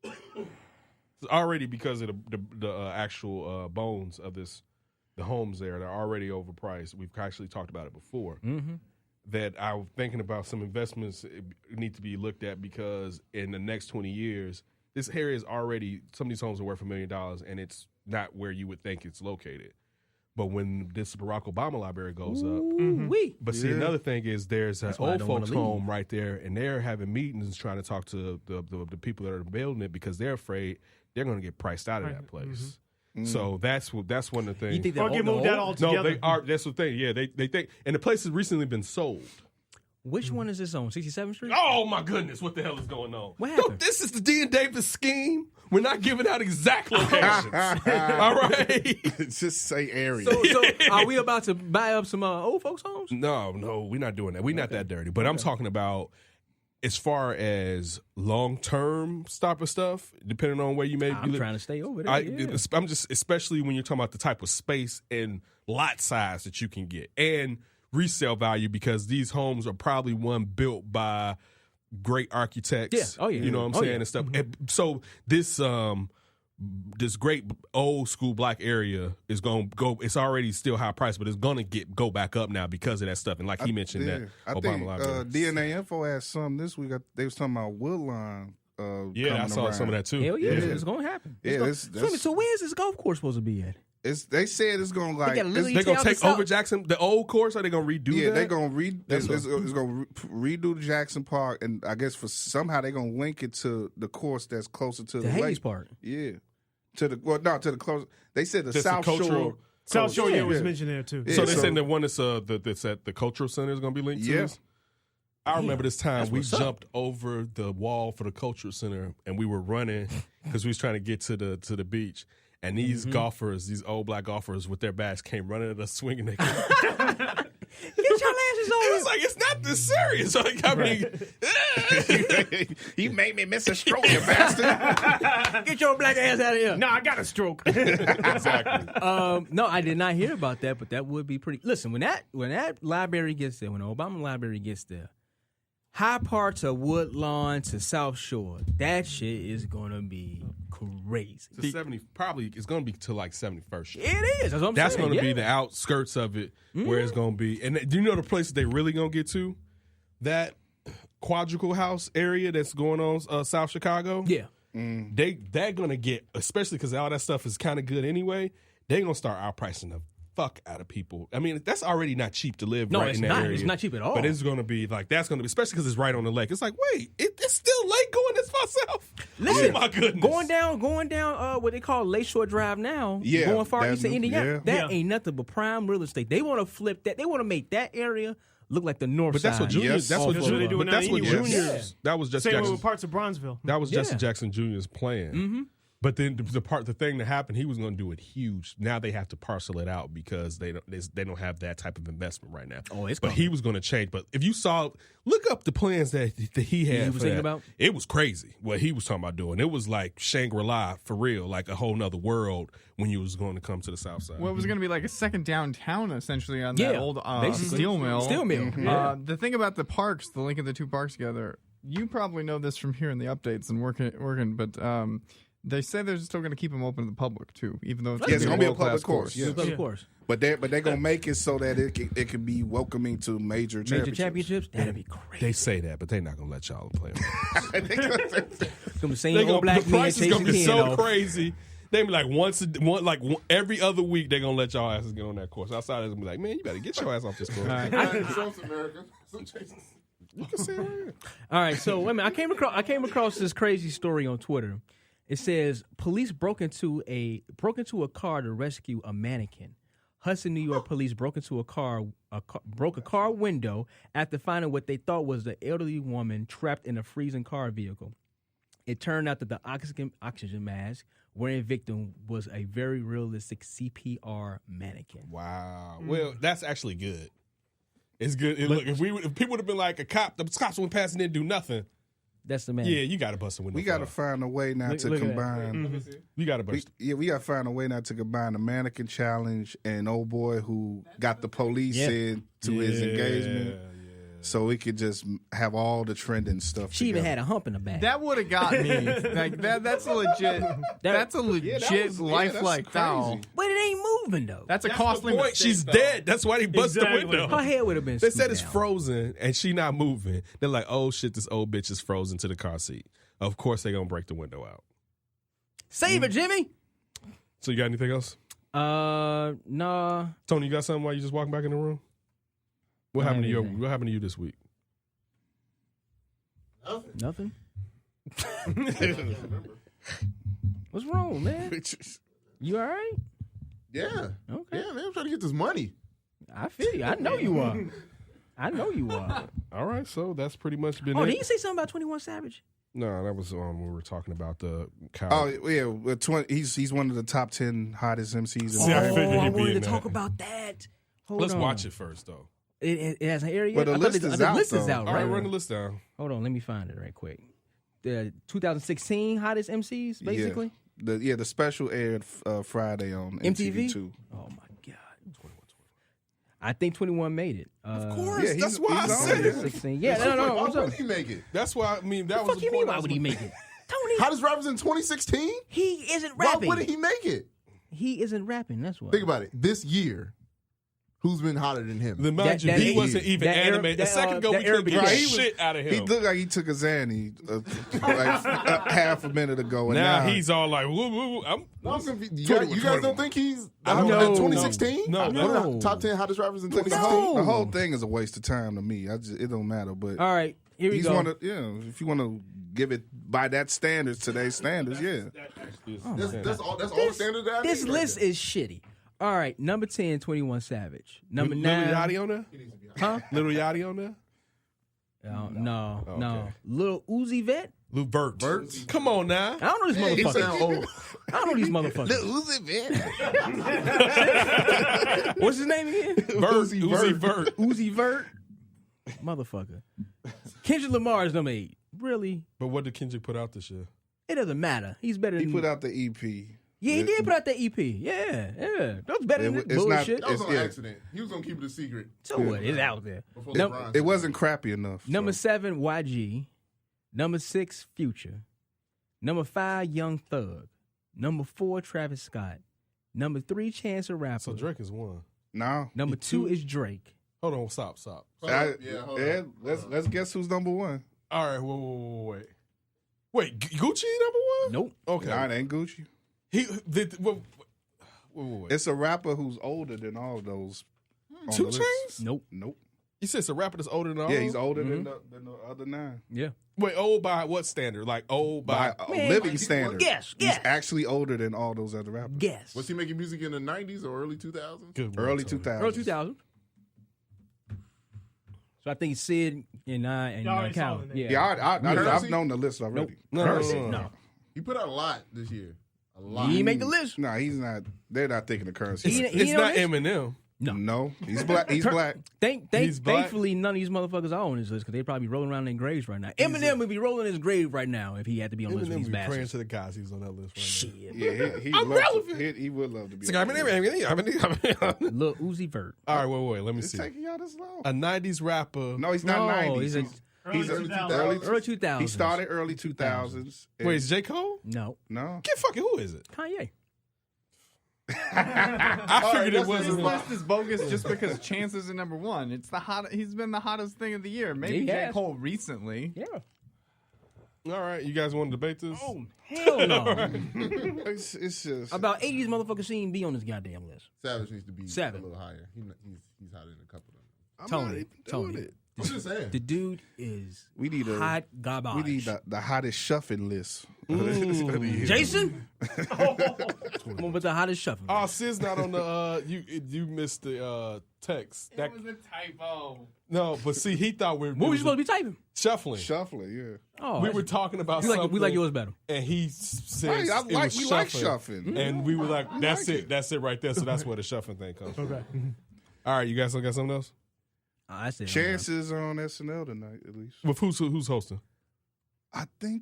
Speaker 3: It's already because of the actual bones of the homes there. They're already overpriced. We've actually talked about it before.
Speaker 6: Mm-hmm.
Speaker 3: That I'm thinking about some investments need to be looked at because in the next 20 years, this area is already, some of these homes are worth $1 million and it's not where you would think it's located. But when this Barack Obama library goes up, but see, another thing is there's an
Speaker 6: why I
Speaker 3: old
Speaker 6: don't wanna
Speaker 3: folks
Speaker 6: leave.
Speaker 3: home right there, and they're having meetings trying to talk to the people that are building it because they're afraid they're going to get priced out of that place. So that's one of the things.
Speaker 6: You think
Speaker 5: Or get moved out altogether.
Speaker 3: No, they are. That's the thing. Yeah, they think, and the place has recently been sold.
Speaker 6: Which one is this on? 67th Street?
Speaker 3: Oh my goodness, what the hell is going on?
Speaker 6: What
Speaker 3: No,
Speaker 6: happened?
Speaker 3: this is the D and Davis scheme. We're not giving out exact locations. All right.
Speaker 4: Just say area.
Speaker 6: So are we about to buy up some old folks' homes?
Speaker 3: No, we're not doing that. We're not that dirty. But I'm talking about as far as long-term stuff, depending on where you may
Speaker 6: I'm
Speaker 3: be.
Speaker 6: trying to stay over there.
Speaker 3: I'm just, especially when you're talking about the type of space and lot size that you can get and resale value, because these homes are probably one built by great architects.
Speaker 6: Yeah. Oh, yeah.
Speaker 3: You know what I'm saying? And stuff. And so this this great old school black area is going to go. It's already still high price, but it's going to go back up now because of that stuff. And like he mentioned that
Speaker 4: I
Speaker 3: Obama library.
Speaker 4: DNA Info had some this week. They was talking about Woodlawn.
Speaker 3: I saw some of that too.
Speaker 6: Hell yeah, it's going to happen.
Speaker 4: Yeah,
Speaker 6: So where's this golf course supposed to be at?
Speaker 4: They said it's going to like
Speaker 3: they're going to take over Jackson, the old course. Or they going to redo?
Speaker 4: Yeah,
Speaker 3: that?
Speaker 4: they're going to it's going to redo Jackson Park, and I guess somehow they're going to link it to the course that's closer to the
Speaker 6: Hayes
Speaker 4: lake.
Speaker 6: Park.
Speaker 4: Yeah, to the close. They said the
Speaker 3: Just
Speaker 4: South Shore.
Speaker 5: South Shore was mentioned there too.
Speaker 4: Yeah,
Speaker 3: So they're saying that one that's at the cultural center is going to be linked to this? I remember this time we jumped over the wall for the cultural center and we were running because we was trying to get to the beach. And these golfers, these old black golfers with their bags came running at us swinging. Get your asses over. It was like, it's not this serious. Like, I mean,
Speaker 4: he made me miss a stroke, you bastard.
Speaker 6: Get your black ass out of here.
Speaker 5: No, I got a stroke.
Speaker 3: exactly.
Speaker 6: No, I did not hear about that, but that would be pretty. Listen, when that library gets there, when the Obama library gets there, high parts of Woodlawn to South Shore, that shit is gonna be crazy.
Speaker 3: To 70, probably it's gonna be to like 71st Street.
Speaker 6: It is. That's what I'm
Speaker 3: That's
Speaker 6: saying.
Speaker 3: gonna be the outskirts of it where it's gonna be. And do you know the places they really gonna get to? That quadruple house area that's going on South Chicago.
Speaker 6: Yeah.
Speaker 3: They're gonna get, especially because all that stuff is kind of good anyway. They're gonna start outpricing the fuck out of people. I mean, that's already not cheap to live right in that area.
Speaker 6: It's not cheap at all.
Speaker 3: But it's going to be like, that's going to be, especially because it's right on the lake. It's like, wait, it's still lake going this far south?
Speaker 6: Listen,
Speaker 3: oh my goodness.
Speaker 6: Going down what they call Lakeshore Drive now,
Speaker 4: Yeah,
Speaker 6: going far east of Indiana, that
Speaker 5: Yeah.
Speaker 6: ain't nothing but prime real estate. They want to flip that. They want to make that area look like the north
Speaker 3: But
Speaker 6: side.
Speaker 3: that's what Junior.
Speaker 4: Yes.
Speaker 3: That's what
Speaker 5: That's what they do
Speaker 3: But
Speaker 5: now
Speaker 3: that's what
Speaker 5: anyways.
Speaker 3: Junior's. That was Jesse
Speaker 5: Same
Speaker 3: Jackson.
Speaker 5: with parts of Bronzeville.
Speaker 3: That was Jesse
Speaker 6: Yeah.
Speaker 3: Jackson Jr.'s plan. But then the thing that happened, he was going to do it huge. Now they have to parcel it out because they don't have that type of investment right now.
Speaker 6: Oh, it's
Speaker 3: but
Speaker 6: coming.
Speaker 3: he was going to change. But if you saw, look up the plans that he had.
Speaker 6: He was
Speaker 3: for
Speaker 6: thinking
Speaker 3: that.
Speaker 6: about?
Speaker 3: It was crazy what he was talking about doing. It was like Shangri-La for real, like a whole nother world when you was going to come to the South Side.
Speaker 7: Well, it was going to be like a second downtown, essentially, on
Speaker 6: Yeah,
Speaker 7: that old
Speaker 6: basically.
Speaker 7: steel mill.
Speaker 6: Steel mill.
Speaker 7: The thing about the parks, the link of the two parks together, you probably know this from hearing the updates and working, but they say they're still going to keep them open to the public too, even though it's
Speaker 4: Yeah, it's
Speaker 7: going
Speaker 4: gonna
Speaker 7: to
Speaker 4: be a public course. Yeah.
Speaker 6: Of course.
Speaker 4: But they're gonna make it so that it can be welcoming to major
Speaker 6: Championships, that'd be crazy.
Speaker 3: They say that, but they're not going to let y'all play.
Speaker 6: It's gonna be saying
Speaker 3: They
Speaker 6: old
Speaker 3: gonna,
Speaker 6: black
Speaker 3: the
Speaker 6: men
Speaker 3: price is
Speaker 6: chasing
Speaker 3: going to be
Speaker 6: hen
Speaker 3: so
Speaker 6: off.
Speaker 3: crazy. They be like every other week they're going to let y'all asses get on that course. Outside they're going to be like, man, you better get your ass off this course.
Speaker 2: Trump's America.
Speaker 3: You can say it right here.
Speaker 6: All right, so wait a minute. I came across this crazy story on Twitter. It says police broke into a car to rescue a mannequin. Hudson, New York police broke into broke a car window after finding what they thought was the elderly woman trapped in a freezing car vehicle. It turned out that the oxygen mask wearing victim was a very realistic CPR mannequin.
Speaker 3: Wow. Well, that's actually good. It's good. Look, if people would have been like a cop, the cops went past and didn't do nothing.
Speaker 6: That's the man.
Speaker 3: Yeah, you got to bust a window.
Speaker 4: We got to find a way now to
Speaker 6: look at that.
Speaker 4: combine.
Speaker 3: You got to bust.
Speaker 4: We got to find a way now to combine the mannequin challenge and old boy who got the police in to his engagement. So we could just have all the trending stuff.
Speaker 6: She even
Speaker 4: together.
Speaker 6: had a hump in the back.
Speaker 7: That would have got me. Like that's a legit. That's a legit lifelike foul.
Speaker 6: But it ain't moving though.
Speaker 7: That's a costly
Speaker 3: Point.
Speaker 7: mistake,
Speaker 3: She's
Speaker 7: though.
Speaker 3: dead. That's why they bust
Speaker 5: Exactly.
Speaker 3: the window.
Speaker 6: Her head would have been.
Speaker 3: They
Speaker 6: scooped
Speaker 3: said it's
Speaker 6: down.
Speaker 3: frozen and she not moving. They're like, oh shit, this old bitch is frozen to the car seat. Of course they gonna break the window out.
Speaker 6: Save it, Jimmy.
Speaker 3: So you got anything else?
Speaker 6: Nah.
Speaker 3: Tony, you got something while you just walking back in the room? What
Speaker 6: Not
Speaker 3: happened to
Speaker 6: anything.
Speaker 3: What happened to you this week?
Speaker 6: Nothing. What's wrong, man? You all right?
Speaker 2: Yeah.
Speaker 6: Okay.
Speaker 2: Yeah, man. I'm trying to get this money.
Speaker 6: I feel you. I know you are. I know you are.
Speaker 3: All right, so that's pretty much been
Speaker 6: Oh,
Speaker 3: it.
Speaker 6: did you say something about 21 Savage?
Speaker 3: No, that was when we were talking about the cow.
Speaker 4: Oh yeah, well, he's one of the top 10 hottest MCs in
Speaker 3: See, I
Speaker 4: the
Speaker 3: figured
Speaker 4: world.
Speaker 3: he'd
Speaker 6: I
Speaker 3: be
Speaker 6: wanted to
Speaker 3: in
Speaker 6: talk
Speaker 3: that.
Speaker 6: about that. Hold
Speaker 3: Let's
Speaker 6: on.
Speaker 3: watch it first, though.
Speaker 6: It has an area.
Speaker 4: But the
Speaker 6: I thought
Speaker 4: list
Speaker 6: the
Speaker 4: is
Speaker 6: list
Speaker 4: out,
Speaker 6: is
Speaker 4: though.
Speaker 6: out,
Speaker 3: All
Speaker 6: right?
Speaker 3: right, run the list down.
Speaker 6: Hold on, let me find it right quick. The 2016 hottest MCs, basically.
Speaker 4: The special aired Friday on MTV too.
Speaker 6: Oh my god. I think 21 made it.
Speaker 3: Of course,
Speaker 4: Yeah,
Speaker 3: that's why I
Speaker 4: he's on
Speaker 3: said
Speaker 4: there.
Speaker 3: it.
Speaker 6: 16. Yeah, no.
Speaker 2: Why
Speaker 6: I'm sorry.
Speaker 2: would he make it?
Speaker 3: That's why, I mean, that
Speaker 6: What
Speaker 3: was
Speaker 6: the fuck
Speaker 3: the
Speaker 6: you mean?
Speaker 3: point.
Speaker 6: Why would he make it?
Speaker 2: Hottest rappers in 2016?
Speaker 6: He isn't
Speaker 2: Why
Speaker 6: rapping.
Speaker 2: wouldn't he make it?
Speaker 6: He isn't rapping. That's why.
Speaker 2: Think about it. This year, who's been hotter than him?
Speaker 3: The mind you,
Speaker 6: that
Speaker 3: he
Speaker 6: is-
Speaker 3: wasn't even
Speaker 6: that Arab-
Speaker 3: animated. A
Speaker 6: that,
Speaker 3: second ago,
Speaker 6: that
Speaker 3: we couldn't
Speaker 6: Arabic
Speaker 3: get
Speaker 6: guy.
Speaker 3: shit out of him.
Speaker 4: He looked like he took a Xanny half a minute ago, and
Speaker 3: now
Speaker 4: now
Speaker 3: he's all like, woo, woo, woo. I'm
Speaker 2: confused. You guys don't think he's
Speaker 3: don't
Speaker 2: in
Speaker 3: know.
Speaker 2: 2016?
Speaker 3: No.
Speaker 2: One of the top 10 hottest rappers in
Speaker 4: the
Speaker 2: 2016?
Speaker 4: whole thing is a waste of time to me. It don't matter. But
Speaker 6: All right, here we
Speaker 4: he's
Speaker 6: go.
Speaker 4: one of if you want to give it by that standards, today's standards, yeah.
Speaker 2: That's all the standards that I
Speaker 6: This
Speaker 2: need right
Speaker 6: list
Speaker 2: there.
Speaker 6: is shitty. All right, number 10, 21 Savage. Number
Speaker 3: Little
Speaker 6: 9.
Speaker 3: Yachty on there?
Speaker 6: Huh?
Speaker 3: Little Yachty on there?
Speaker 6: No.
Speaker 3: okay.
Speaker 6: Little Uzi Vet?
Speaker 3: Lou Vert. Come on now.
Speaker 6: I don't know these
Speaker 2: He
Speaker 6: motherfuckers.
Speaker 2: sound old.
Speaker 6: I don't know these motherfuckers. What's his name again?
Speaker 3: Uzi Vert.
Speaker 6: Uzi Vert. Motherfucker. Kendrick Lamar is number 8. Really?
Speaker 3: But what did Kendrick put out this year?
Speaker 6: It doesn't matter. He's better
Speaker 4: He
Speaker 6: than...
Speaker 4: put out the EP.
Speaker 6: Yeah, he did put out that EP. Yeah. That was better than
Speaker 4: It's
Speaker 6: this
Speaker 4: not-
Speaker 6: bullshit.
Speaker 2: That was on
Speaker 4: Yeah.
Speaker 2: accident. He was going to keep it a secret.
Speaker 6: So what? It's out there.
Speaker 2: Before
Speaker 6: No,
Speaker 2: LeBron
Speaker 4: It wasn't crappy enough.
Speaker 6: Number
Speaker 4: so.
Speaker 6: 7, YG. Number 6, Future. Number 5, Young Thug. Number 4, Travis Scott. Number 3, Chance the Rapper.
Speaker 3: So Drake is one.
Speaker 4: No.
Speaker 6: Number 2 is Drake.
Speaker 3: Hold on, stop.
Speaker 2: Hold up. Yeah, hold up.
Speaker 4: Let's guess who's number one.
Speaker 3: All right, wait. Wait, Gucci number one?
Speaker 6: Nope.
Speaker 3: Okay.
Speaker 4: Nah, it ain't Gucci.
Speaker 3: He did. Wait.
Speaker 4: It's a rapper who's older than all those. on
Speaker 3: 2
Speaker 4: the list.
Speaker 3: Chainz?
Speaker 6: Nope.
Speaker 4: Nope.
Speaker 3: You said it's a rapper that's older than all?
Speaker 4: Yeah, he's older
Speaker 6: Mm-hmm.
Speaker 4: than the other 9.
Speaker 6: Yeah.
Speaker 3: Wait, old by what standard? Like old
Speaker 4: By
Speaker 3: by.
Speaker 6: Man,
Speaker 4: living standards.
Speaker 6: guess.
Speaker 4: He's actually older than all those other rappers.
Speaker 6: Guess.
Speaker 2: Was he making music in the 90s or early 2000s?
Speaker 3: Good
Speaker 4: Early
Speaker 3: one, Tony.
Speaker 4: 2000s.
Speaker 6: Early 2000. So I think Sid and
Speaker 5: Y'all already saw
Speaker 6: Cal.
Speaker 5: the name.
Speaker 6: Yeah.
Speaker 4: Yeah,
Speaker 2: Currency?
Speaker 4: I've known the list already.
Speaker 3: No.
Speaker 6: No.
Speaker 2: He put out a lot this year. A lot.
Speaker 6: He didn't make the list.
Speaker 4: No, he's not. They're not thinking of currency.
Speaker 6: He
Speaker 3: It's
Speaker 6: ain't on
Speaker 3: not
Speaker 6: this?
Speaker 3: Eminem.
Speaker 4: No, he's black. He's black.
Speaker 3: He's black?
Speaker 6: Thankfully, none of these motherfuckers are on this list because they'd probably be rolling around in their graves right now. Eminem would be rolling in his grave right now if he had to be on the list with
Speaker 3: Eminem
Speaker 6: these
Speaker 3: be praying
Speaker 6: bastards.
Speaker 3: to the gods. He was on that list right
Speaker 6: Shit.
Speaker 4: Yeah, he
Speaker 3: I'm
Speaker 4: would love
Speaker 3: relevant.
Speaker 4: to, he would love to be.
Speaker 3: now.
Speaker 4: on the list.
Speaker 6: Lil Uzi Vert.
Speaker 3: All right, wait. Let me
Speaker 4: It's
Speaker 3: see.
Speaker 4: taking y'all this long.
Speaker 3: A 90s rapper.
Speaker 4: No, he's not
Speaker 6: No,
Speaker 4: 90s.
Speaker 6: he's a-
Speaker 4: He's
Speaker 5: Early 2000s.
Speaker 6: Early 2000s.
Speaker 4: He started early 2000s.
Speaker 3: Wait, is J. Cole?
Speaker 6: No.
Speaker 4: No.
Speaker 3: Get fucking who is it?
Speaker 6: Kanye.
Speaker 3: I figured it wasn't
Speaker 7: This
Speaker 3: him.
Speaker 7: list is bogus just because Chance is at number 1. It's the hot. He's been the hottest thing of the year. Maybe
Speaker 6: He
Speaker 7: J.
Speaker 6: has.
Speaker 7: Cole recently.
Speaker 6: Yeah.
Speaker 3: All right, you guys want to debate this?
Speaker 6: Oh, hell no.
Speaker 4: It's just.
Speaker 6: About 80s motherfuckers shouldn't be on this goddamn list.
Speaker 2: Savage needs to be
Speaker 6: Savage.
Speaker 2: a little higher. He's hotter than a couple of them.
Speaker 4: I'm not
Speaker 6: Tony.
Speaker 4: even doing
Speaker 6: Tony.
Speaker 4: it.
Speaker 2: I'm just saying.
Speaker 6: The dude is
Speaker 4: We need a.
Speaker 6: hot garbage.
Speaker 4: We need the hottest shuffling list.
Speaker 6: Jason? Come on with the hottest shuffle.
Speaker 3: Oh, Sid's not on the. You missed the text. That,
Speaker 7: was a typo.
Speaker 3: no, but see, he thought we were.
Speaker 6: What were you supposed to be typing?
Speaker 3: Shuffling.
Speaker 4: Shuffling, yeah.
Speaker 6: Oh,
Speaker 3: We were talking about
Speaker 6: we
Speaker 3: something.
Speaker 6: like yours better.
Speaker 3: And he said
Speaker 4: Right,
Speaker 3: it was
Speaker 4: we like shuffling.
Speaker 3: And we were like, that's
Speaker 4: like
Speaker 3: it. That's it right there. So that's where the shuffling thing comes from. All right, you guys still got something else?
Speaker 6: I said
Speaker 4: Chances are on SNL tonight, at least.
Speaker 3: With who's hosting?
Speaker 4: I think.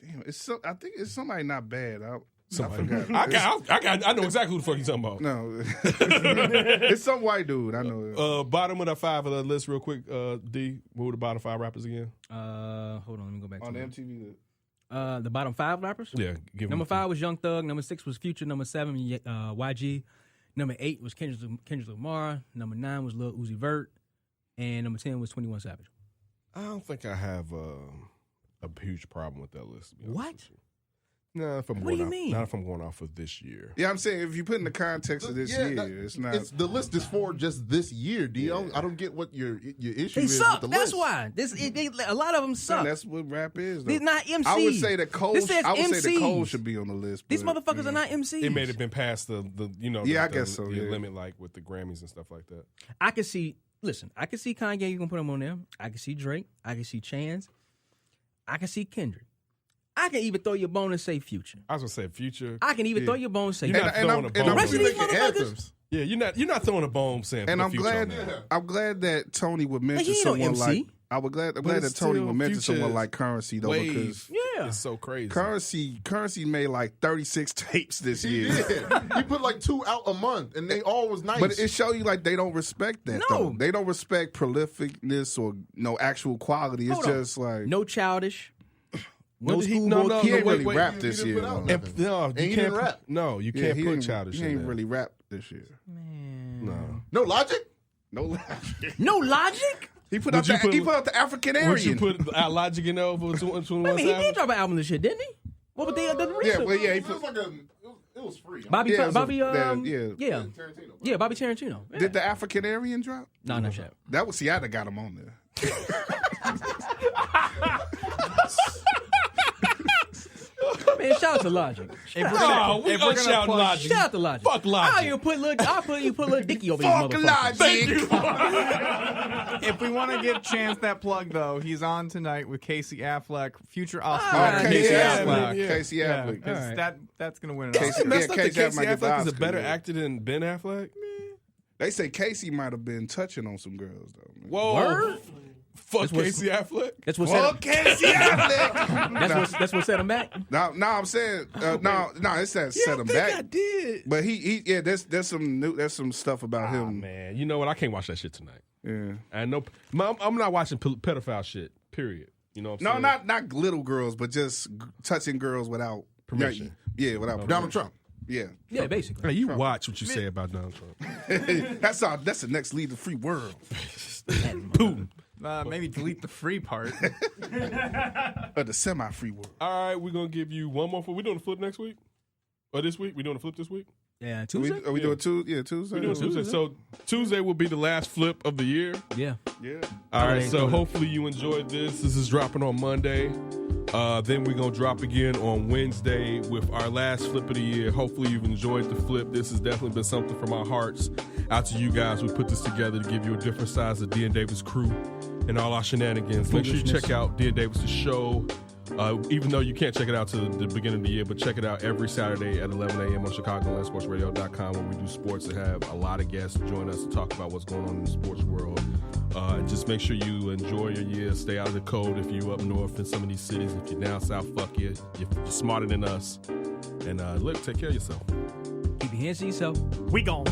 Speaker 4: Damn, I think it's somebody not bad. I
Speaker 3: Somebody.
Speaker 4: forgot.
Speaker 3: I know exactly who the fuck you're talking about.
Speaker 4: No, it's some white dude. I know.
Speaker 3: Bottom of the 5 of the list, real quick. D, what were the bottom 5 rappers again?
Speaker 6: hold on, let me go back
Speaker 4: on
Speaker 6: to
Speaker 4: the
Speaker 6: it.
Speaker 4: MTV.
Speaker 6: The bottom 5 rappers?
Speaker 3: Yeah, give
Speaker 6: Number
Speaker 3: them
Speaker 6: 5 was Young Thug. Number 6 was Future. Number 7, YG. Number 8 was Kendrick Lamar. Number 9 was Lil Uzi Vert. And number 10 was 21 Savage.
Speaker 3: I don't think I have a huge problem with that list. to be honest
Speaker 6: What?
Speaker 3: with you. No, if I'm
Speaker 6: What do
Speaker 3: going
Speaker 6: you
Speaker 3: off,
Speaker 6: mean?
Speaker 3: Not if I'm going off of this year.
Speaker 4: Yeah, I'm saying if you put in the context of this
Speaker 2: Yeah,
Speaker 4: year, it's not.
Speaker 2: The list is for just this year, D. I don't get what your issue
Speaker 6: They
Speaker 2: is
Speaker 6: suck.
Speaker 2: with the
Speaker 6: That's
Speaker 2: list.
Speaker 6: why. A lot of them suck.
Speaker 4: That's what rap is. Though.
Speaker 6: They're not MCs.
Speaker 4: I would say that Cole.
Speaker 6: This says
Speaker 4: I would say that Cole
Speaker 6: MCs.
Speaker 4: should be on the list.
Speaker 6: These
Speaker 4: but,
Speaker 6: motherfuckers are not MCs.
Speaker 3: It may have been past the
Speaker 4: Yeah, I
Speaker 3: the
Speaker 4: guess so, yeah.
Speaker 3: limit, like with the Grammys and stuff like that.
Speaker 6: I can see. Listen, I can see Kanye. You can put him on there. I can see Drake. I can see Chance. I can see Kendrick. I can even throw you a bone and say Future.
Speaker 3: I was gonna say Future.
Speaker 6: I can even throw you a bone and say.
Speaker 3: You're not
Speaker 4: And
Speaker 3: throwing
Speaker 4: I'm-
Speaker 3: a
Speaker 4: and
Speaker 3: bone.
Speaker 4: I'm
Speaker 6: rest of
Speaker 2: You
Speaker 6: these
Speaker 2: making
Speaker 6: motherfuckers-
Speaker 2: anthems.
Speaker 3: Yeah, you're not throwing a bone saying.
Speaker 4: And
Speaker 3: put
Speaker 4: I'm
Speaker 3: Future
Speaker 4: glad.
Speaker 3: on there.
Speaker 4: I'm glad that Tony would mention
Speaker 6: he ain't no
Speaker 4: someone
Speaker 6: MC.
Speaker 4: like. I'm glad
Speaker 3: But
Speaker 4: that
Speaker 3: it's
Speaker 4: Tony
Speaker 3: still
Speaker 4: would mention
Speaker 3: Future
Speaker 4: someone
Speaker 3: is
Speaker 4: like Currency though,
Speaker 3: Wave.
Speaker 4: because
Speaker 6: Yeah.
Speaker 3: It's so crazy.
Speaker 4: Currency made like 36 tapes this
Speaker 2: He
Speaker 4: year.
Speaker 2: did. He put like 2 out a month, and they all was nice.
Speaker 4: But it show you like they don't respect that.
Speaker 6: No.
Speaker 4: though. They don't respect prolificness or no actual quality. It's
Speaker 6: Hold on.
Speaker 4: just like
Speaker 6: No Childish.
Speaker 3: When did he?
Speaker 4: He
Speaker 3: No,
Speaker 4: ain't really
Speaker 3: wait.
Speaker 4: rap this year.
Speaker 2: put out
Speaker 4: though.
Speaker 2: nothing.
Speaker 3: No,
Speaker 2: And he
Speaker 3: you
Speaker 2: didn't
Speaker 3: can't
Speaker 2: rap.
Speaker 3: No, you
Speaker 4: Yeah,
Speaker 3: can't
Speaker 4: he
Speaker 3: put
Speaker 4: ain't-
Speaker 3: Childish
Speaker 4: He
Speaker 3: in
Speaker 4: ain't
Speaker 3: there.
Speaker 4: really rap this year.
Speaker 3: No.
Speaker 2: No Logic?
Speaker 4: No Logic.
Speaker 6: No Logic?
Speaker 4: He put
Speaker 3: Would
Speaker 4: out
Speaker 3: you
Speaker 4: the
Speaker 3: put-
Speaker 4: he put out the African
Speaker 3: Would you
Speaker 4: Aryan.
Speaker 3: put Logic in there over 21
Speaker 6: I mean, he did
Speaker 3: Savage?
Speaker 6: drop an album this year, didn't he? What was the
Speaker 4: Yeah,
Speaker 6: recent?
Speaker 4: well, yeah, he
Speaker 2: It
Speaker 4: put.
Speaker 2: was like it was free.
Speaker 6: Bobby,
Speaker 4: Yeah, it was a-
Speaker 6: Bobby,
Speaker 4: yeah.
Speaker 6: yeah, Bobby Tarantino. Yeah.
Speaker 4: Did the African Aryan drop?
Speaker 6: No, not yet.
Speaker 4: That was see, I'd have got him on there.
Speaker 6: Man, shout out to Logic.
Speaker 3: No, we gonna shout Logic.
Speaker 6: Shout out to Logic.
Speaker 3: Fuck Logic.
Speaker 6: I'll even put little Dicky over
Speaker 4: Fuck
Speaker 6: these motherfuckers.
Speaker 4: Logic.
Speaker 7: If we want to give Chance that plug, though, he's on tonight with Casey Affleck, future Oscar
Speaker 6: Ah,
Speaker 7: winner
Speaker 4: Casey
Speaker 7: Casey
Speaker 3: yeah,
Speaker 7: Affleck.
Speaker 3: yeah.
Speaker 4: Casey
Speaker 7: Yeah,
Speaker 4: Affleck.
Speaker 7: because
Speaker 6: All right.
Speaker 7: that's going to win it.
Speaker 4: Casey-
Speaker 7: Oscar.
Speaker 3: That's
Speaker 4: Yeah,
Speaker 3: not
Speaker 4: Casey
Speaker 3: the
Speaker 4: Affleck might get the
Speaker 3: Affleck is a
Speaker 4: Oscar,
Speaker 3: better
Speaker 4: yeah.
Speaker 3: actor than Ben Affleck.
Speaker 4: They say Casey might have been touching on some girls though. Man.
Speaker 3: Whoa.
Speaker 6: Word?
Speaker 3: Fuck
Speaker 6: what's-
Speaker 3: Casey Affleck.
Speaker 6: That's what set
Speaker 4: Fuck Casey Affleck.
Speaker 6: that's what set him back.
Speaker 4: No, I'm saying no. It's that set him back.
Speaker 3: I did.
Speaker 4: But yeah, there's some stuff about him.
Speaker 3: Man, you know what? I can't watch that shit tonight.
Speaker 4: Yeah.
Speaker 3: And no, I'm not watching pedophile shit. Period. You know what I'm
Speaker 4: No,
Speaker 3: saying?
Speaker 4: not little girls, but just touching girls without
Speaker 3: Permission.
Speaker 4: Yeah, without permission.
Speaker 2: Donald Trump.
Speaker 4: Yeah,
Speaker 6: Yeah, basically.
Speaker 3: Hey, you watch what you say about Donald Trump.
Speaker 4: that's the next lead of the free world.
Speaker 3: Putin.
Speaker 7: Maybe delete the free part.
Speaker 4: Or the semi-free world.
Speaker 3: All right, we're gonna give you one more. We doing the flip next week or this week? We doing the flip this week?
Speaker 6: Yeah,
Speaker 4: Are
Speaker 6: Tuesday.
Speaker 4: we doing Tuesday? Yeah, Tuesday.
Speaker 3: We doing Tuesday. So Tuesday will be the last flip of the year.
Speaker 6: Yeah.
Speaker 4: Yeah.
Speaker 3: All right,
Speaker 6: Holiday.
Speaker 3: so hopefully you enjoyed this. This is dropping on Monday. Then we're going to drop again on Wednesday with our last flip of the year. Hopefully you've enjoyed the flip. This has definitely been something from our hearts out to you guys. We put this together to give you a different size of D and Davis crew and all our shenanigans. Make sure you check out D and Davis' show. Even though you can't check it out to the beginning of the year, but check it out every Saturday at 11 a.m. on ChicagolandSportsRadio.com, where we do sports and have a lot of guests join us to talk about what's going on in the sports world. Just make sure you enjoy your year. Stay out of the cold if you're up north in some of these cities. If you're down south, fuck you. You're smarter than us. And look, take care of yourself.
Speaker 6: Keep your hands to yourself.
Speaker 5: We gone.